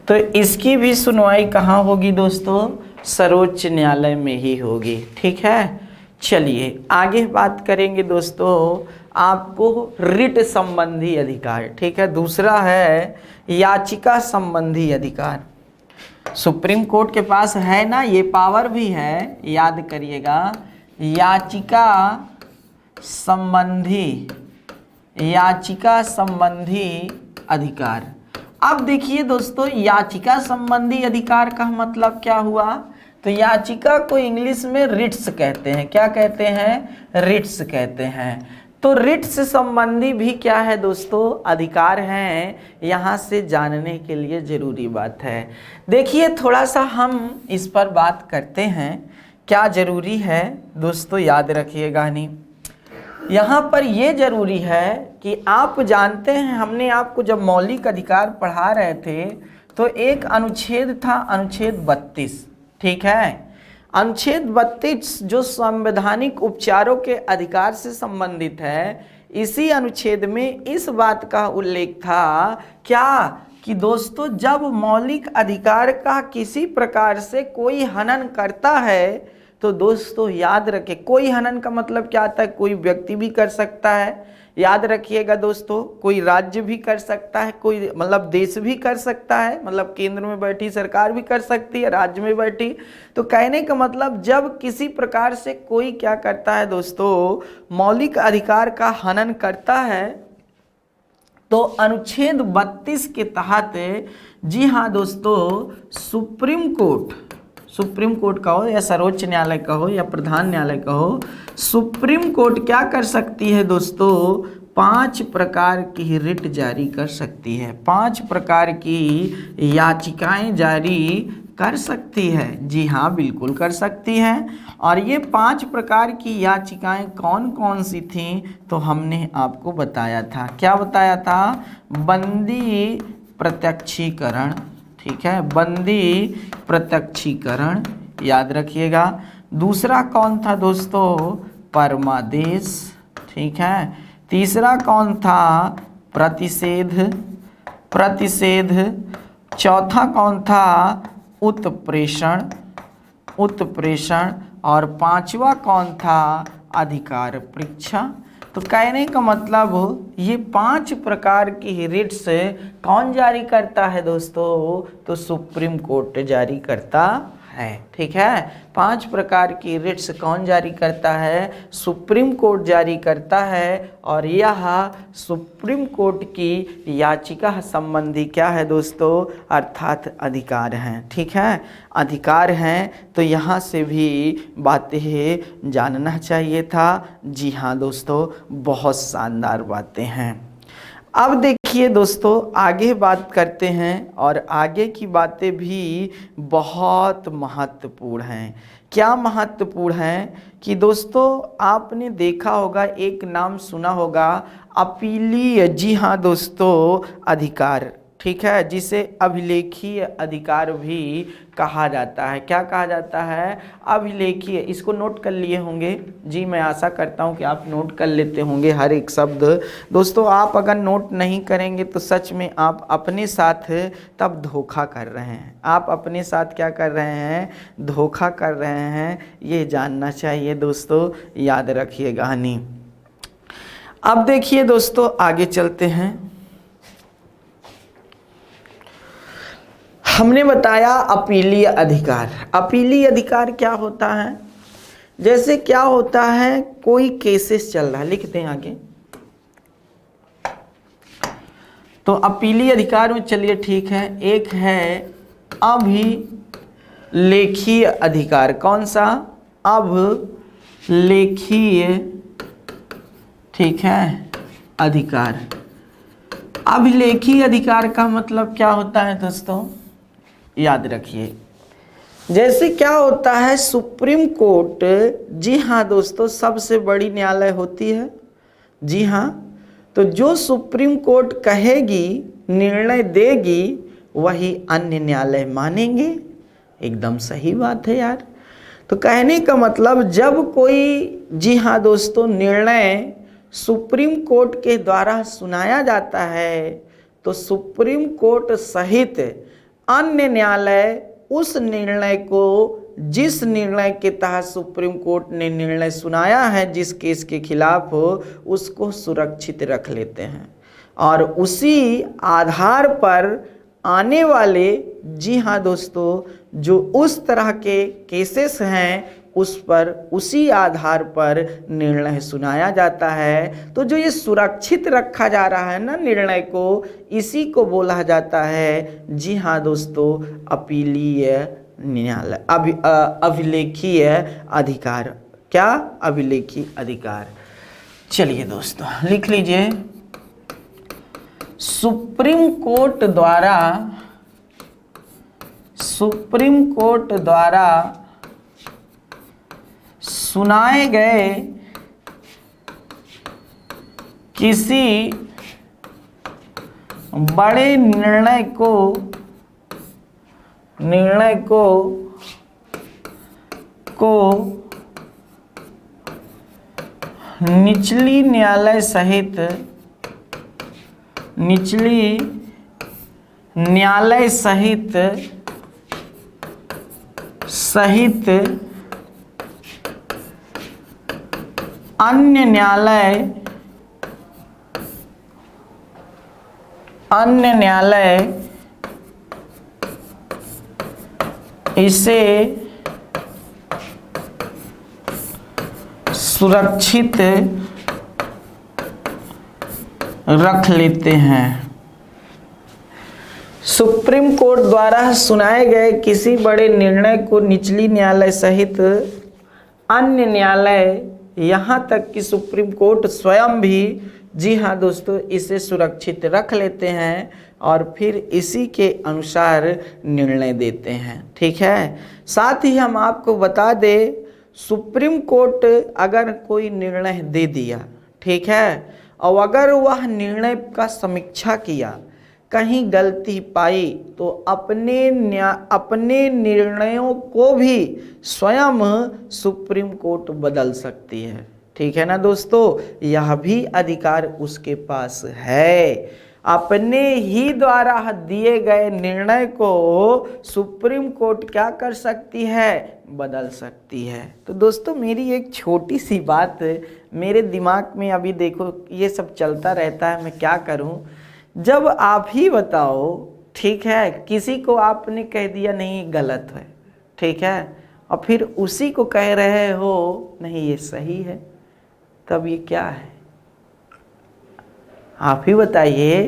Speaker 1: तो इसकी भी सुनवाई कहाँ होगी दोस्तों, सर्वोच्च न्यायालय में ही होगी, ठीक है। चलिए आगे बात करेंगे दोस्तों, आपको रिट संबंधी अधिकार, ठीक है। दूसरा है याचिका संबंधी अधिकार। सुप्रीम कोर्ट के पास है ना, ये पावर भी है, याद करिएगा, याचिका संबंधी अधिकार। अब देखिए दोस्तों, याचिका संबंधी अधिकार का मतलब क्या हुआ, तो याचिका को इंग्लिश में रिट्स कहते हैं। क्या कहते हैं, रिट्स कहते हैं। तो रिट्स संबंधी भी क्या है दोस्तों, अधिकार हैं, यहाँ से जानने के लिए जरूरी बात है। देखिए थोड़ा सा हम इस पर बात करते हैं, क्या जरूरी है दोस्तों, याद रखिएगा। नहीं, यहाँ पर ये जरूरी है कि आप जानते हैं, हमने आपको जब मौलिक अधिकार पढ़ा रहे थे तो एक अनुच्छेद था, अनुच्छेद 32, ठीक है। अनुच्छेद 32 जो संवैधानिक उपचारों के अधिकार से संबंधित है, इसी अनुच्छेद में इस बात का उल्लेख था क्या, कि दोस्तों जब मौलिक अधिकार का किसी प्रकार से कोई हनन करता है तो दोस्तों याद रखें, कोई हनन का मतलब क्या आता है, कोई व्यक्ति भी कर सकता है, याद रखिएगा दोस्तों, कोई राज्य भी कर सकता है, कोई मतलब देश भी कर सकता है, मतलब केंद्र में बैठी सरकार भी कर सकती है, राज्य में बैठी। तो कहने का मतलब जब किसी प्रकार से कोई क्या करता है दोस्तों, मौलिक अधिकार का हनन करता है, तो अनुच्छेद 32 के तहत, जी हाँ दोस्तों, सुप्रीम कोर्ट का हो या सर्वोच्च न्यायालय का हो या प्रधान न्यायालय का हो, सुप्रीम कोर्ट क्या कर सकती है दोस्तों, 5 प्रकार की रिट जारी कर सकती है, 5 प्रकार की याचिकाएं जारी कर सकती है। जी हाँ, बिल्कुल कर सकती है। और ये 5 प्रकार की याचिकाएं कौन कौन सी थीं, तो हमने आपको बताया था। क्या बताया था? बंदी प्रत्यक्षीकरण, ठीक है, बंदी प्रत्यक्षीकरण याद रखिएगा। दूसरा कौन था दोस्तों? परमादेश, ठीक है। तीसरा कौन था? प्रतिषेध, प्रतिषेध। चौथा कौन था? उत्प्रेषण, उत्प्रेषण। और 5वां कौन था? अधिकार परीक्षा। तो कहने का मतलब ये 5 प्रकार की रिट्स कौन जारी करता है दोस्तों? तो सुप्रीम कोर्ट जारी करता है, ठीक है। 5 प्रकार की रिट्स कौन जारी करता है? सुप्रीम कोर्ट जारी करता है। और यह सुप्रीम कोर्ट की याचिका संबंधी क्या है दोस्तों? अर्थात अधिकार हैं, ठीक है, अधिकार हैं। तो यहाँ से भी बातें जानना चाहिए था। जी हाँ दोस्तों, बहुत शानदार बातें हैं। अब देखिए दोस्तों, आगे बात करते हैं और आगे की बातें भी बहुत महत्वपूर्ण हैं। क्या महत्वपूर्ण हैं कि दोस्तों आपने देखा होगा, एक नाम सुना होगा, अपीलीय, जी हाँ दोस्तों, अधिकार, ठीक है, जिसे अभिलेखीय अधिकार भी कहा जाता है। क्या कहा जाता है? अभिलेखीय। इसको नोट कर लिए होंगे जी, मैं आशा करता हूं कि आप नोट कर लेते होंगे हर एक शब्द। दोस्तों आप अगर नोट नहीं करेंगे तो सच में आप अपने साथ तब धोखा कर रहे हैं। आप अपने साथ क्या कर रहे हैं? धोखा कर रहे हैं। ये जानना चाहिए दोस्तों, याद रखिएगा। नहीं, अब देखिए दोस्तों, आगे चलते हैं। हमने बताया अपीलीय अधिकार। अपीलीय अधिकार क्या होता है? जैसे क्या होता है, कोई केसेस चल रहा है, लिख दें आगे। तो अपीलीय अधिकार में चलिए ठीक है, एक है अभिलेखीय अधिकार। कौन सा? अभिलेखीय, ठीक है, अधिकार। अभिलेखीय अधिकार का मतलब क्या होता है दोस्तों? याद रखिए, जैसे क्या होता है, सुप्रीम कोर्ट, जी हाँ दोस्तों, सबसे बड़ी न्यायालय होती है। जी हाँ, तो जो सुप्रीम कोर्ट कहेगी, निर्णय देगी, वही अन्य न्यायालय मानेंगे। एकदम सही बात है यार। तो कहने का मतलब जब कोई, जी हाँ दोस्तों, निर्णय सुप्रीम कोर्ट के द्वारा सुनाया जाता है, तो सुप्रीम कोर्ट सहित अन्य न्यायालय उस निर्णय को, जिस निर्णय के तहत सुप्रीम कोर्ट ने निर्णय सुनाया है, जिस केस के खिलाफ हो, उसको सुरक्षित रख लेते हैं। और उसी आधार पर आने वाले, जी हाँ दोस्तों, जो उस तरह के केसेस हैं, उस पर, उसी आधार पर निर्णय सुनाया जाता है। तो जो ये सुरक्षित रखा जा रहा है ना निर्णय को, इसी को बोला जाता है, जी हाँ दोस्तों, अपीलीय न्यायालय, अभिलेखीय अधिकार। क्या? अभिलेखीय अधिकार। चलिए दोस्तों लिख लीजिए, सुप्रीम कोर्ट द्वारा सुनाए गए किसी बड़े निर्णय को निचली न्यायालय सहित अन्य न्यायालय इसे सुरक्षित रख लेते हैं। सुप्रीम कोर्ट द्वारा सुनाए गए किसी बड़े निर्णय को निचली न्यायालय सहित अन्य न्यायालय, यहाँ तक कि सुप्रीम कोर्ट स्वयं भी, जी हाँ दोस्तों, इसे सुरक्षित रख लेते हैं और फिर इसी के अनुसार निर्णय देते हैं। ठीक है। साथ ही हम आपको बता दें, सुप्रीम कोर्ट अगर कोई निर्णय दे दिया, ठीक है, और अगर वह निर्णय का समीक्षा किया, कहीं गलती पाई, तो अपने निर्णयों को भी स्वयं सुप्रीम कोर्ट बदल सकती है। ठीक है ना दोस्तों, यह भी अधिकार उसके पास है। अपने ही द्वारा दिए गए निर्णय को सुप्रीम कोर्ट क्या कर सकती है, बदल सकती है। तो दोस्तों, मेरी एक छोटी सी बात मेरे दिमाग में अभी देखो ये सब चलता रहता है, मैं क्या करूं। जब आप ही बताओ, ठीक है, किसी को आपने कह दिया नहीं गलत है, ठीक है, और फिर उसी को कह रहे हो नहीं ये सही है, तब ये क्या है, आप ही बताइए।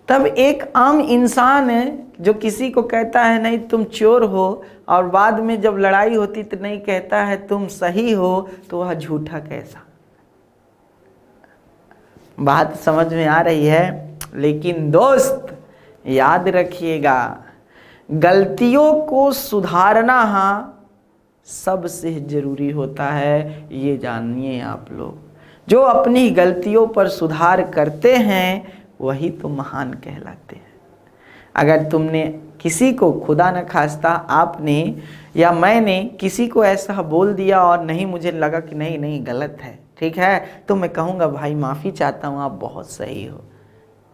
Speaker 1: तब एक आम इंसान है जो किसी को कहता है नहीं तुम चोर हो, और बाद में जब लड़ाई होती तो नहीं कहता है तुम सही हो, तो वह झूठा कैसा। बात समझ में आ रही है। लेकिन दोस्त याद रखिएगा, गलतियों को सुधारना सबसे जरूरी होता है, ये जानिए आप लोग। जो अपनी गलतियों पर सुधार करते हैं वही तो महान कहलाते हैं। अगर तुमने किसी को, खुदा न खास्ता आपने या मैंने किसी को ऐसा बोल दिया और नहीं, मुझे लगा कि नहीं नहीं गलत है, ठीक है, तो मैं कहूँगा भाई माफ़ी चाहता हूँ, आप बहुत सही हो।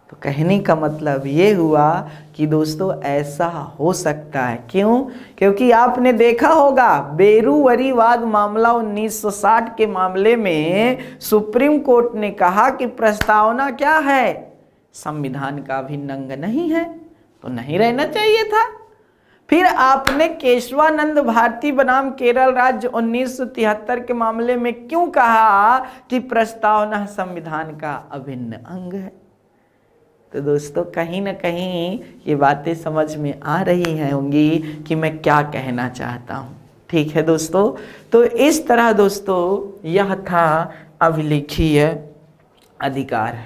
Speaker 1: तो कहने का मतलब ये हुआ कि दोस्तों ऐसा हो सकता है। क्यों? क्योंकि आपने देखा होगा बेरूवरीवाद मामला 1960 के मामले में सुप्रीम कोर्ट ने कहा कि प्रस्तावना क्या है, संविधान का अभिन्न अंग नहीं है, तो नहीं रहना चाहिए था। फिर आपने केशवानंद भारती बनाम केरल राज्य 1973 के मामले में क्यों कहा कि प्रस्तावना संविधान का अभिन्न अंग है। तो दोस्तों कहीं ना कहीं ये बातें समझ में आ रही हैं होंगी कि मैं क्या कहना चाहता हूँ। ठीक है दोस्तों, तो इस तरह दोस्तों यह था अभिलेखीय अधिकार।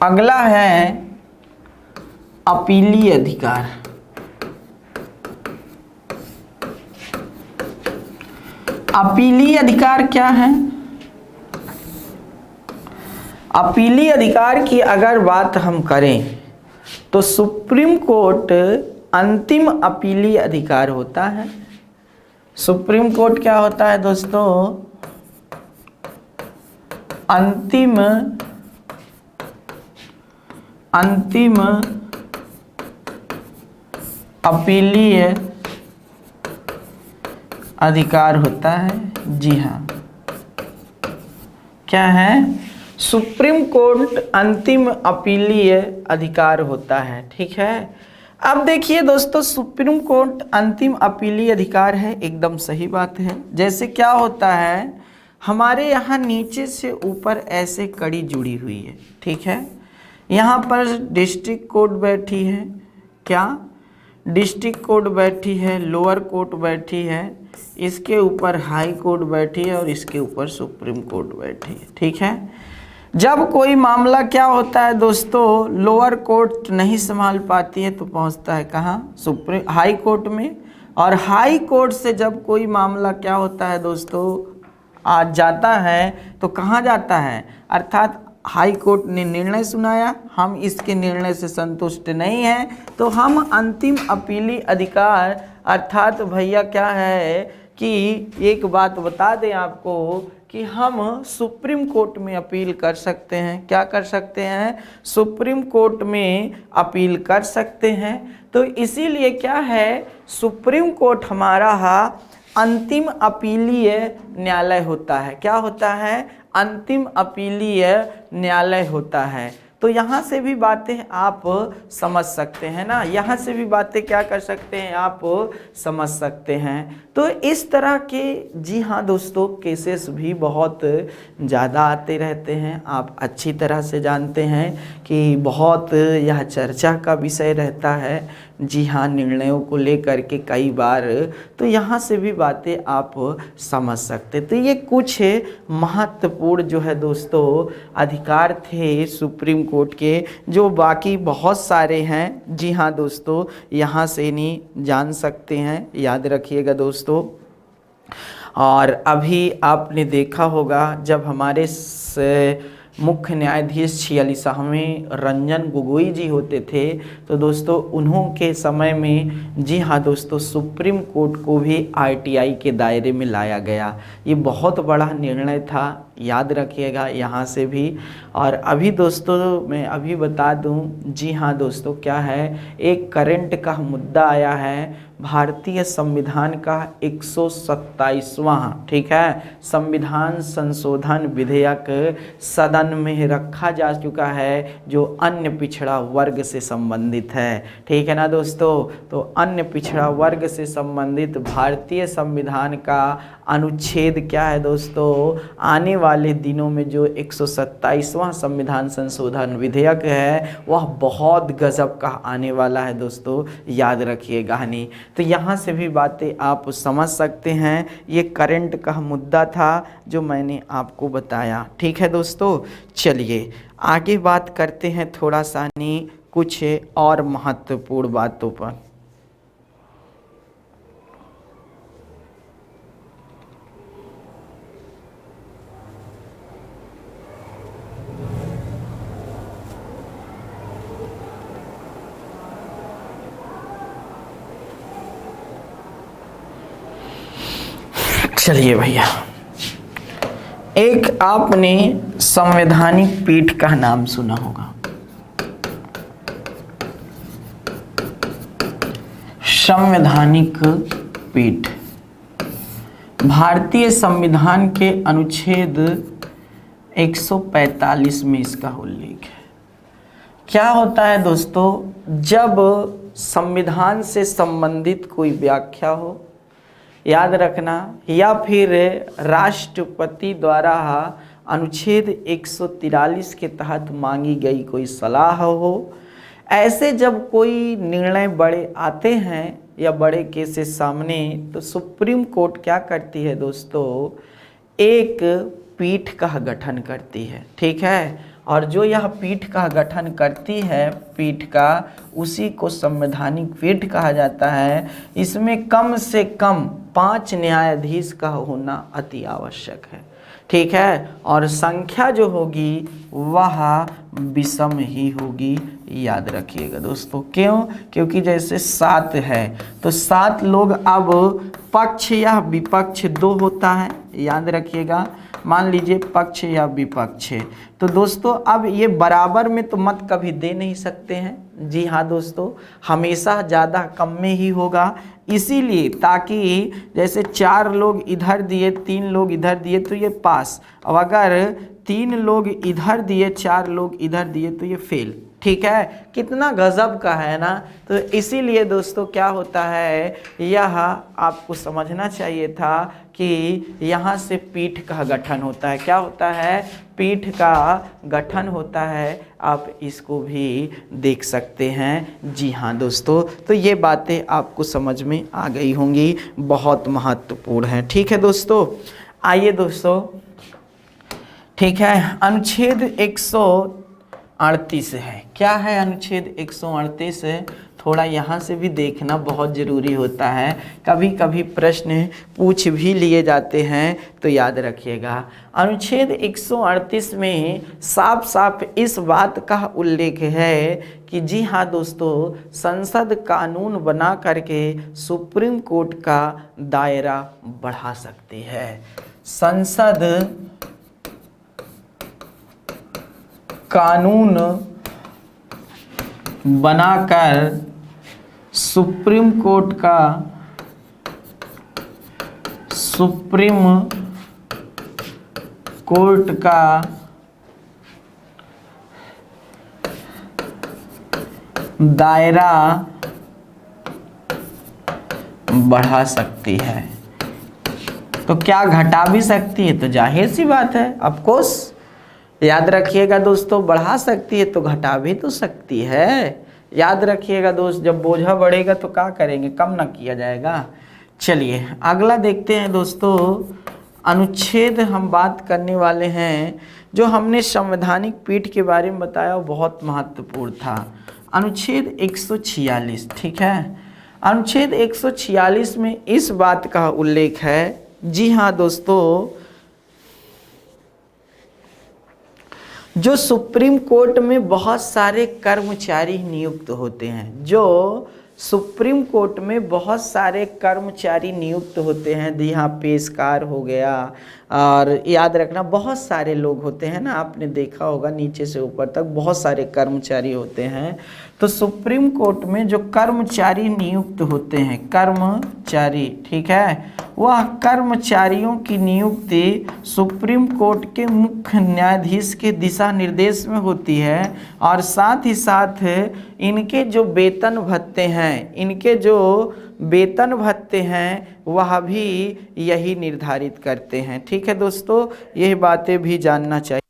Speaker 1: अगला है अपीलीय अधिकार। अपीलीय अधिकार क्या है? अपीलीय अधिकार की अगर बात हम करें तो सुप्रीम कोर्ट अंतिम अपीलीय अधिकार होता है। सुप्रीम कोर्ट क्या होता है दोस्तों? अंतिम अपीलीय अधिकार होता है। जी हाँ, क्या है? सुप्रीम कोर्ट अंतिम अपीलीय अधिकार होता है। ठीक है, अब देखिए दोस्तों, सुप्रीम कोर्ट अंतिम अपीलीय अधिकार है, एकदम सही बात है। जैसे क्या होता है, हमारे यहाँ नीचे से ऊपर ऐसे कड़ी जुड़ी हुई है। ठीक है, यहाँ पर डिस्ट्रिक्ट कोर्ट बैठी है, क्या डिस्ट्रिक्ट कोर्ट बैठी है, लोअर कोर्ट बैठी है, इसके ऊपर हाई कोर्ट बैठी है और इसके ऊपर सुप्रीम कोर्ट बैठी है। ठीक है, जब कोई मामला क्या होता है दोस्तों, लोअर कोर्ट नहीं संभाल पाती है तो पहुंचता है कहाँ? सुप्रीम हाई कोर्ट में। और हाई कोर्ट से जब कोई मामला क्या होता है दोस्तों, आ जाता है तो कहाँ जाता है? अर्थात हाई कोर्ट ने निर्णय सुनाया, हम इसके निर्णय से संतुष्ट नहीं हैं, तो हम अंतिम अपीली अधिकार, अर्थात भैया क्या है कि एक बात बता दें आपको कि हम सुप्रीम कोर्ट में अपील कर सकते हैं। क्या कर सकते हैं? सुप्रीम कोर्ट में अपील कर सकते हैं। तो इसीलिए क्या है, सुप्रीम कोर्ट हमारा अंतिम अपीलीय न्यायालय होता है। क्या होता है? अंतिम अपीलीय न्यायालय होता है। तो यहाँ से भी बातें आप समझ सकते हैं ना, यहाँ से भी बातें क्या कर सकते हैं, आप समझ सकते हैं। तो इस तरह के जी हाँ दोस्तों केसेस भी बहुत ज़्यादा आते रहते हैं। आप अच्छी तरह से जानते हैं कि बहुत यह चर्चा का विषय रहता है जी हाँ निर्णयों को लेकर के कई बार। तो यहाँ से भी बातें आप समझ सकते। तो ये कुछ महत्वपूर्ण जो है दोस्तों अधिकार थे सुप्रीम कोर्ट के, जो बाकी बहुत सारे हैं जी हाँ दोस्तों यहाँ से नहीं जान सकते हैं, याद रखिएगा दोस्तों। और अभी आपने देखा होगा जब हमारे मुख्य न्यायाधीश 46वें रंजन गोगोई जी होते थे, तो दोस्तों उन्हों के समय में जी हाँ दोस्तों सुप्रीम कोर्ट को भी आरटीआई के दायरे में लाया गया। ये बहुत बड़ा निर्णय था, याद रखिएगा यहाँ से भी। और अभी दोस्तों मैं अभी बता दूं जी हाँ दोस्तों क्या है, एक करंट का मुद्दा आया है भारतीय संविधान का 127वां, ठीक है, संविधान संशोधन विधेयक सदन में रखा जा चुका है, जो अन्य पिछड़ा वर्ग से संबंधित है, ठीक है ना दोस्तों। तो अन्य पिछड़ा वर्ग से संबंधित भारतीय संविधान का अनुच्छेद क्या है दोस्तों, आने वाले दिनों में जो 127वां संविधान संशोधन विधेयक है वह बहुत गजब का आने वाला है दोस्तों, याद रखिएगा नहीं। तो यहाँ से भी बातें आप समझ सकते हैं। ये करंट का मुद्दा था जो मैंने आपको बताया, ठीक है दोस्तों। चलिए आगे बात करते हैं थोड़ा सा नहीं कुछ और महत्वपूर्ण बातों पर। चलिए भैया, एक आपने संवैधानिक पीठ का नाम सुना होगा, संवैधानिक पीठ। भारतीय संविधान के अनुच्छेद 145 में इसका उल्लेख है। क्या होता है दोस्तों, जब संविधान से संबंधित कोई व्याख्या हो, याद रखना, या फिर राष्ट्रपति द्वारा अनुच्छेद 143 के तहत मांगी गई कोई सलाह हो, ऐसे जब कोई निर्णय बड़े आते हैं या बड़े केसेस सामने, तो सुप्रीम कोर्ट क्या करती है दोस्तों, एक पीठ का गठन करती है, ठीक है। और जो यह पीठ का गठन करती है, पीठ का, उसी को संवैधानिक पीठ कहा जाता है। इसमें कम से कम 5 न्यायाधीश का होना अति आवश्यक है, ठीक है। और संख्या जो होगी वह विषम ही होगी, याद रखिएगा दोस्तों। क्यों? क्योंकि जैसे 7 है तो 7 लोग, अब पक्ष या विपक्ष 2 होता है, याद रखिएगा। मान लीजिए पक्ष या विपक्ष, तो दोस्तों अब ये बराबर में तो मत कभी दे नहीं सकते हैं, जी हाँ दोस्तों, हमेशा ज़्यादा कम में ही होगा। इसीलिए ताकि जैसे 4 लोग इधर दिए 3 लोग इधर दिए तो ये पास, अब अगर 3 लोग इधर दिए 4 लोग इधर दिए तो ये फेल, ठीक है। कितना गजब का है ना। तो इसीलिए दोस्तों क्या होता है, यह आपको समझना चाहिए था कि यहाँ से पीठ का गठन होता है। क्या होता है? पीठ का गठन होता है। आप इसको भी देख सकते हैं, जी हाँ दोस्तों। तो ये बातें आपको समझ में आ गई होंगी, बहुत महत्वपूर्ण है, ठीक है दोस्तों। आइए दोस्तों, ठीक है, अनुच्छेद 138 है। क्या है अनुच्छेद 138? थोड़ा यहाँ से भी देखना बहुत ज़रूरी होता है, कभी कभी प्रश्न पूछ भी लिए जाते हैं, तो याद रखिएगा। अनुच्छेद 138 में साफ साफ इस बात का उल्लेख है कि जी हाँ दोस्तों, संसद कानून बना करके सुप्रीम कोर्ट का दायरा बढ़ा सकती है। संसद कानून बनाकर सुप्रीम कोर्ट का दायरा बढ़ा सकती है। तो क्या घटा भी सकती है? तो जाहिर सी बात है, ऑफ कोर्स। याद रखिएगा दोस्तों, बढ़ा सकती है तो घटा भी तो सकती है। याद रखिएगा दोस्त, जब बोझा बढ़ेगा तो क्या करेंगे, कम ना किया जाएगा। चलिए अगला देखते हैं दोस्तों। अनुच्छेद हम बात करने वाले हैं। जो हमने संवैधानिक पीठ के बारे में बताया वो बहुत महत्वपूर्ण था। अनुच्छेद 146, ठीक है। अनुच्छेद 146 में इस बात का उल्लेख है, जी हाँ दोस्तों, जो सुप्रीम कोर्ट में बहुत सारे कर्मचारी नियुक्त होते हैं, जो सुप्रीम कोर्ट में बहुत सारे कर्मचारी नियुक्त होते हैं, यहाँ पेशकार हो गया, और याद रखना बहुत सारे लोग होते हैं ना, आपने देखा होगा नीचे से ऊपर तक बहुत सारे कर्मचारी होते हैं। तो सुप्रीम कोर्ट में जो कर्मचारी नियुक्त होते हैं, कर्मचारी, ठीक है, वह कर्मचारियों की नियुक्ति सुप्रीम कोर्ट के मुख्य न्यायाधीश के दिशा निर्देश में होती है, और साथ ही साथ इनके जो वेतन भत्ते हैं, इनके जो वेतन भत्ते हैं वह भी यही निर्धारित करते हैं। ठीक है दोस्तों, यही बातें भी जानना चाहिए।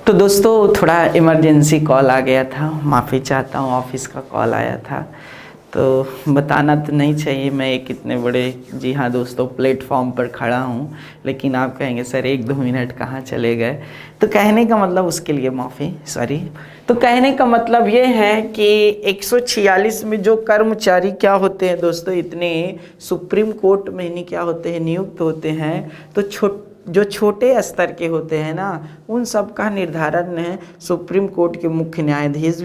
Speaker 1: तो दोस्तों थोड़ा इमरजेंसी कॉल आ गया था, माफ़ी चाहता हूँ, ऑफिस का कॉल आया था। तो बताना तो नहीं चाहिए मैं एक इतने बड़े, जी हाँ दोस्तों, प्लेटफॉर्म पर खड़ा हूँ, लेकिन आप कहेंगे सर 1-2 मिनट कहाँ चले गए। तो कहने का मतलब, उसके लिए माफ़ी, सॉरी। तो कहने का मतलब ये है कि 146 में जो कर्मचारी क्या होते हैं दोस्तों, इतने सुप्रीम कोर्ट में नहीं क्या होते हैं, नियुक्त होते हैं। तो जो छोटे स्तर के होते हैं ना, उन सब का निर्धारण है सुप्रीम कोर्ट के मुख्य न्यायाधीश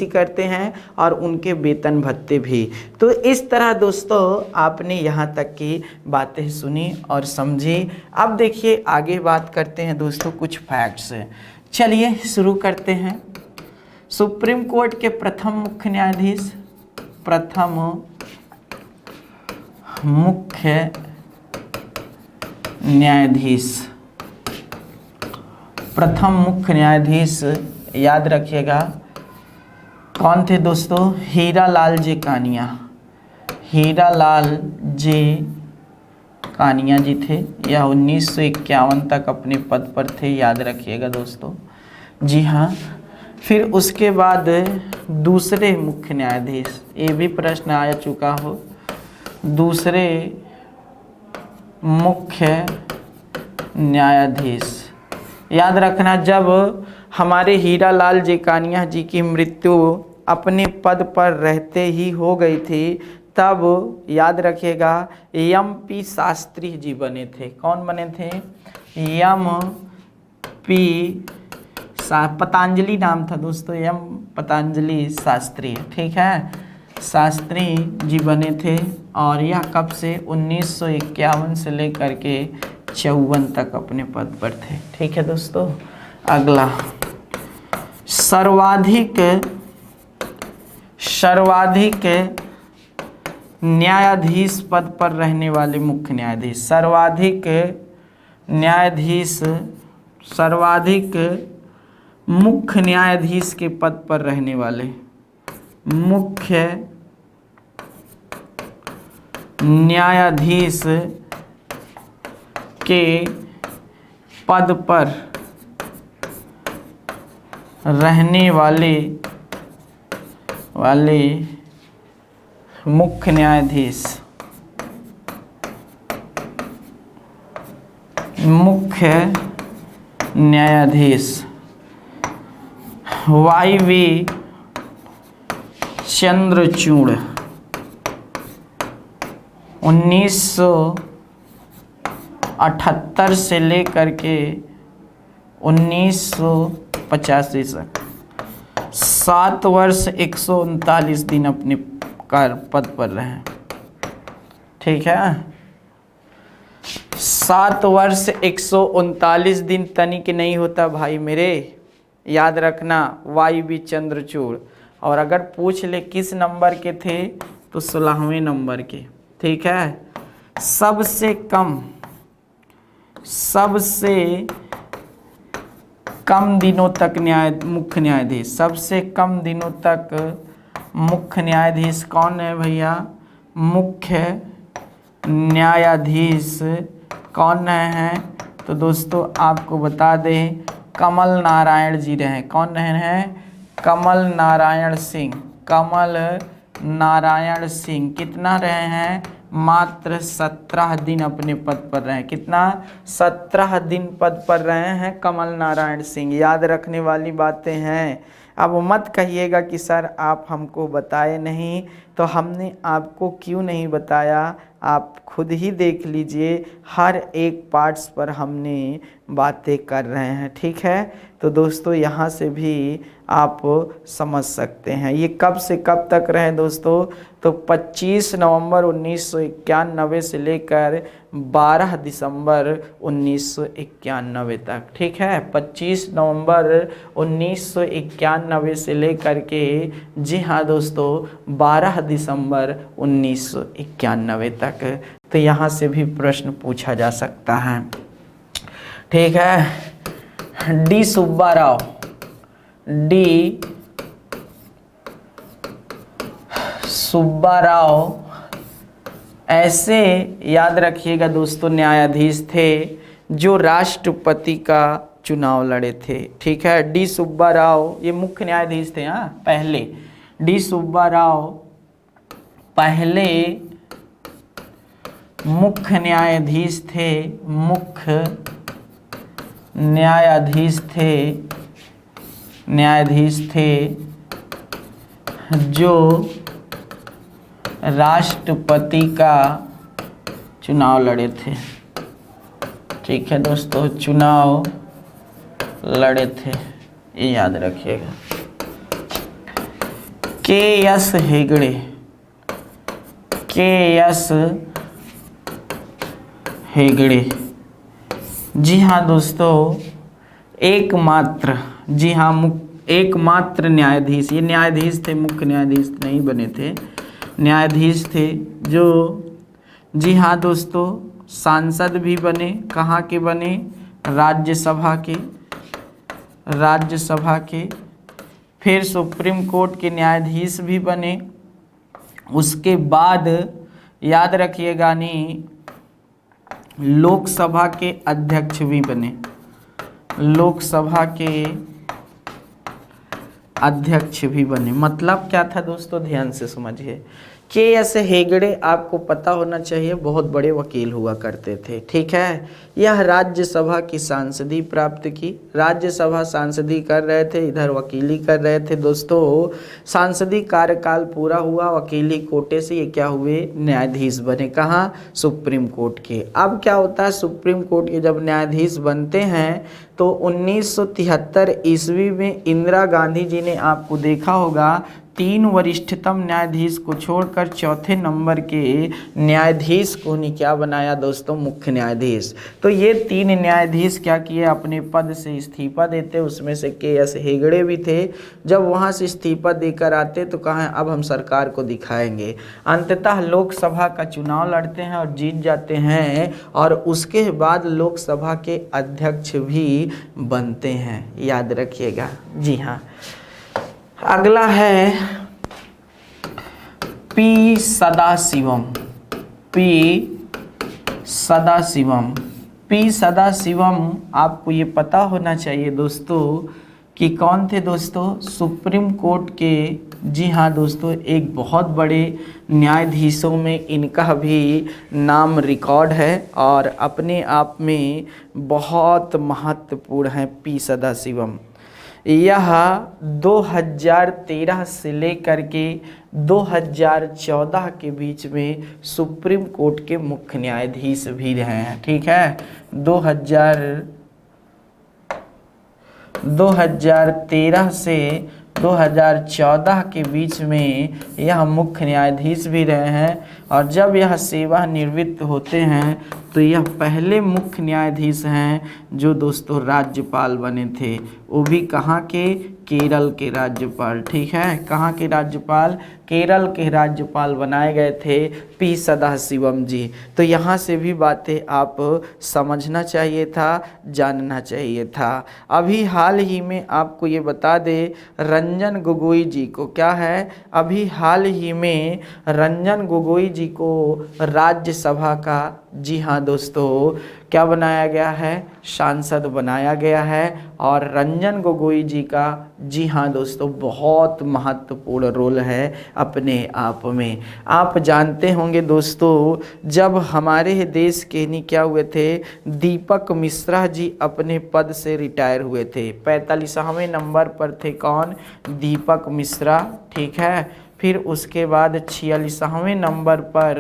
Speaker 1: ही करते हैं, और उनके वेतन भत्ते भी। तो इस तरह दोस्तों आपने यहाँ तक की बातें सुनी और समझी। अब देखिए आगे बात करते हैं दोस्तों कुछ फैक्ट्स। चलिए शुरू करते हैं। सुप्रीम कोर्ट के प्रथम मुख्य न्यायाधीश, प्रथम मुख्य न्यायाधीश, प्रथम मुख्य न्यायाधीश याद रखिएगा कौन थे दोस्तों, हीरालाल जे कानिया, हीरालाल जे कानिया जी थे। यह 1951 तक अपने पद पर थे, याद रखिएगा दोस्तों, जी हाँ। फिर उसके बाद दूसरे मुख्य न्यायाधीश, ये भी प्रश्न आ चुका हो, दूसरे मुख्य न्यायाधीश, याद रखना जब हमारे हीरालाल जे कानिया जी की मृत्यु अपने पद पर रहते ही हो गई थी, तब याद रखिएगा MP शास्त्री जी बने थे। कौन बने थे? MP पतंजलि नाम था दोस्तों, पतंजलि शास्त्री, ठीक है, शास्त्री जी बने थे। और यह कब से 1951 से लेकर के 54 तक अपने पद पर थे। ठीक है दोस्तों, अगला सर्वाधिक न्यायाधीश पद पर रहने वाले मुख्य न्यायाधीश, सर्वाधिक मुख्य न्यायाधीश के पद पर रहने वाले, मुख्य न्यायाधीश के पद पर रहने वाले मुख्य न्यायाधीश, YV चंद्रचूड़ 1978 से लेकर के 1985 तक 7 वर्ष 139 दिन अपने कार्य पद पर रहे। ठीक है, 7 वर्ष 139 दिन तनिक नहीं होता भाई मेरे, याद रखना। YB चंद्रचूड़। और अगर पूछ ले किस नंबर के थे तो 16वें नंबर के। ठीक है, सबसे कम दिनों तक मुख्य न्यायाधीश, सबसे कम दिनों तक मुख्य न्यायाधीश कौन है भैया? मुख्य न्यायाधीश कौन हैं? तो दोस्तों आपको बता दें, कमल नारायण जी रहे। कौन रहे हैं? कमल नारायण सिंह। कमल नारायण सिंह कितना रहे हैं? मात्र 17 दिन अपने पद पर रहे। कितना? 17 दिन पद पर रहे हैं कमल नारायण सिंह। याद रखने वाली बातें हैं। अब मत कहिएगा कि सर आप हमको बताए नहीं, तो हमने आपको क्यों नहीं बताया, आप खुद ही देख लीजिए। हर एक पार्ट्स पर हमने बातें कर रहे हैं। ठीक है, तो दोस्तों यहाँ से भी आप समझ सकते हैं। ये कब से कब तक रहे दोस्तों? तो 25 नवंबर 1991 से लेकर 12 दिसंबर 1991 तक। ठीक है, 25 नवंबर 1991 से लेकर के, जी हाँ दोस्तों, 12 दिसंबर 1991 तक। तो यहाँ से भी प्रश्न पूछा जा सकता है। ठीक है, डी सुब्बाराव, डी सुब्बाराव ऐसे याद रखिएगा दोस्तों न्यायाधीश थे जो राष्ट्रपति का चुनाव लड़े थे। ठीक है, डी सुब्बाराव ये मुख्य न्यायाधीश थे। हाँ, पहले डी सुब्बाराव पहले मुख्य न्यायाधीश थे, मुख्य न्यायाधीश थे जो राष्ट्रपति का चुनाव लड़े थे। ठीक है दोस्तों, चुनाव लड़े थे, ये याद रखिएगा। के.एस. हेगड़े, जी हाँ दोस्तों, एकमात्र, जी हाँ एकमात्र न्यायाधीश, ये न्यायाधीश थे, मुख्य न्यायाधीश नहीं बने थे, न्यायाधीश थे जो, जी हाँ दोस्तों, सांसद भी बने। कहाँ के बने? राज्यसभा के। फिर सुप्रीम कोर्ट के न्यायाधीश भी बने। उसके बाद याद रखिएगा नी, लोकसभा के अध्यक्ष भी बने। लोकसभा के अध्यक्ष भी बने। मतलब क्या था दोस्तों, ध्यान से समझिए। के.एस. हेगड़े आपको पता होना चाहिए, बहुत बड़े वकील हुआ करते थे। ठीक है, यह राज्यसभा की सांसदी प्राप्त की। राज्यसभा सांसदी कर रहे थे, इधर वकीली कर रहे थे। दोस्तों सांसदी कार्यकाल पूरा हुआ, वकीली कोटे से ये क्या हुए? न्यायाधीश बने। कहाँ? सुप्रीम कोर्ट के। अब क्या होता है, सुप्रीम कोर्ट के जब न्यायाधीश बनते हैं तो 1973 ईस्वी में इंदिरा गांधी जी ने, आपको देखा होगा, 3 वरिष्ठतम न्यायाधीश को छोड़कर चौथे नंबर के न्यायाधीश को ने क्या बनाया दोस्तों? मुख्य न्यायाधीश। तो ये 3 न्यायाधीश क्या किए? अपने पद से इस्तीफा देते। उसमें से के.एस. हेगड़े भी थे। जब वहाँ से इस्तीफा देकर आते तो कहा अब हम सरकार को दिखाएंगे। अंततः लोकसभा का चुनाव लड़ते हैं और जीत जाते हैं, और उसके बाद लोकसभा के अध्यक्ष भी बनते हैं। याद रखिएगा। जी हाँ, अगला है पी सदाशिवम। पी सदाशिवम आपको ये पता होना चाहिए दोस्तों कि कौन थे दोस्तों? सुप्रीम कोर्ट के, जी हाँ दोस्तों, एक बहुत बड़े न्यायाधीशों में इनका भी नाम रिकॉर्ड है और अपने आप में बहुत महत्वपूर्ण है। पी सदाशिवम यह 2013 से लेकर के 2014 के बीच में सुप्रीम कोर्ट के मुख्य न्यायाधीश भी रहे हैं। ठीक है, 2013 से 2014 के बीच में यह मुख्य न्यायाधीश भी रहे हैं, और जब यह सेवानिवृत्त होते हैं तो यह पहले मुख्य न्यायाधीश हैं जो दोस्तों राज्यपाल बने थे, वो भी कहाँ के, केरल के राज्यपाल। ठीक है, कहाँ के राज्यपाल, केरल के राज्यपाल बनाए गए थे पी सदाशिवम जी। तो यहाँ से भी बातें आप समझना चाहिए था, जानना चाहिए था। अभी हाल ही में आपको ये बता दे, रंजन गोगोई जी को क्या है, अभी हाल ही में रंजन गोगोई जी को राज्यसभा का, जी हाँ दोस्तों, क्या बनाया गया है, सांसद बनाया गया है। और रंजन गोगोई जी का, जी हाँ दोस्तों, बहुत महत्वपूर्ण रोल है अपने आप में। आप जानते होंगे दोस्तों, जब हमारे देश के नहीं क्या हुए थे, दीपक मिश्रा जी अपने पद से रिटायर हुए थे। 45वें नंबर पर थे कौन, दीपक मिश्रा। ठीक है, फिर उसके बाद 46वें नंबर पर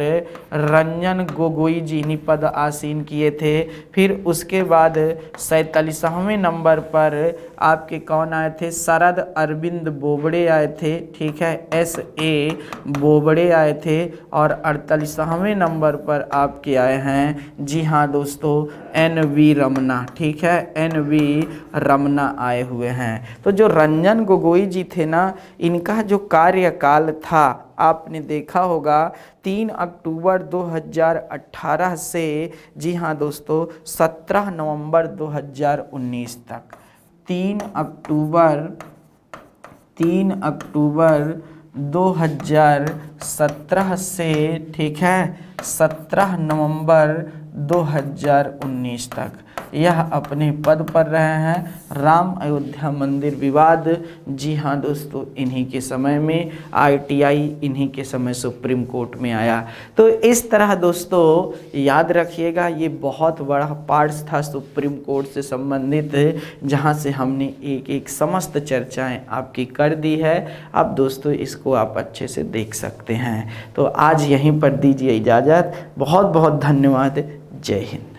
Speaker 1: रंजन गोगोई जी ने पद आसीन किए थे। फिर उसके बाद 47वें नंबर पर आपके कौन आए थे, शरद अरविंद बोबड़े आए थे। ठीक है, S.A. बोबड़े आए थे। और 48वें नंबर पर आपके आए हैं, जी हाँ दोस्तों, N.V. रमना। ठीक है, N.V. रमना आए हुए हैं। तो जो रंजन गोगोई जी थे ना, इनका जो कार्यकाल था आपने देखा होगा 3 अक्टूबर 2018 से, जी हाँ दोस्तों, 17 नवंबर 2019 तक। 3 अक्टूबर 2017 से, ठीक है, 17 नवंबर 2019 तक यह अपने पद पर रहे हैं। राम अयोध्या मंदिर विवाद, जी हाँ दोस्तों, इन्हीं के समय में, RTI इन्हीं के समय सुप्रीम कोर्ट में आया। तो इस तरह दोस्तों याद रखिएगा, ये बहुत बड़ा पार्ट था सुप्रीम कोर्ट से संबंधित, जहाँ से हमने एक एक समस्त चर्चाएं आपकी कर दी है। अब दोस्तों इसको आप अच्छे से देख सकते हैं। तो आज यहीं पर दीजिए इजाज़त। बहुत बहुत धन्यवाद। जय हिंद।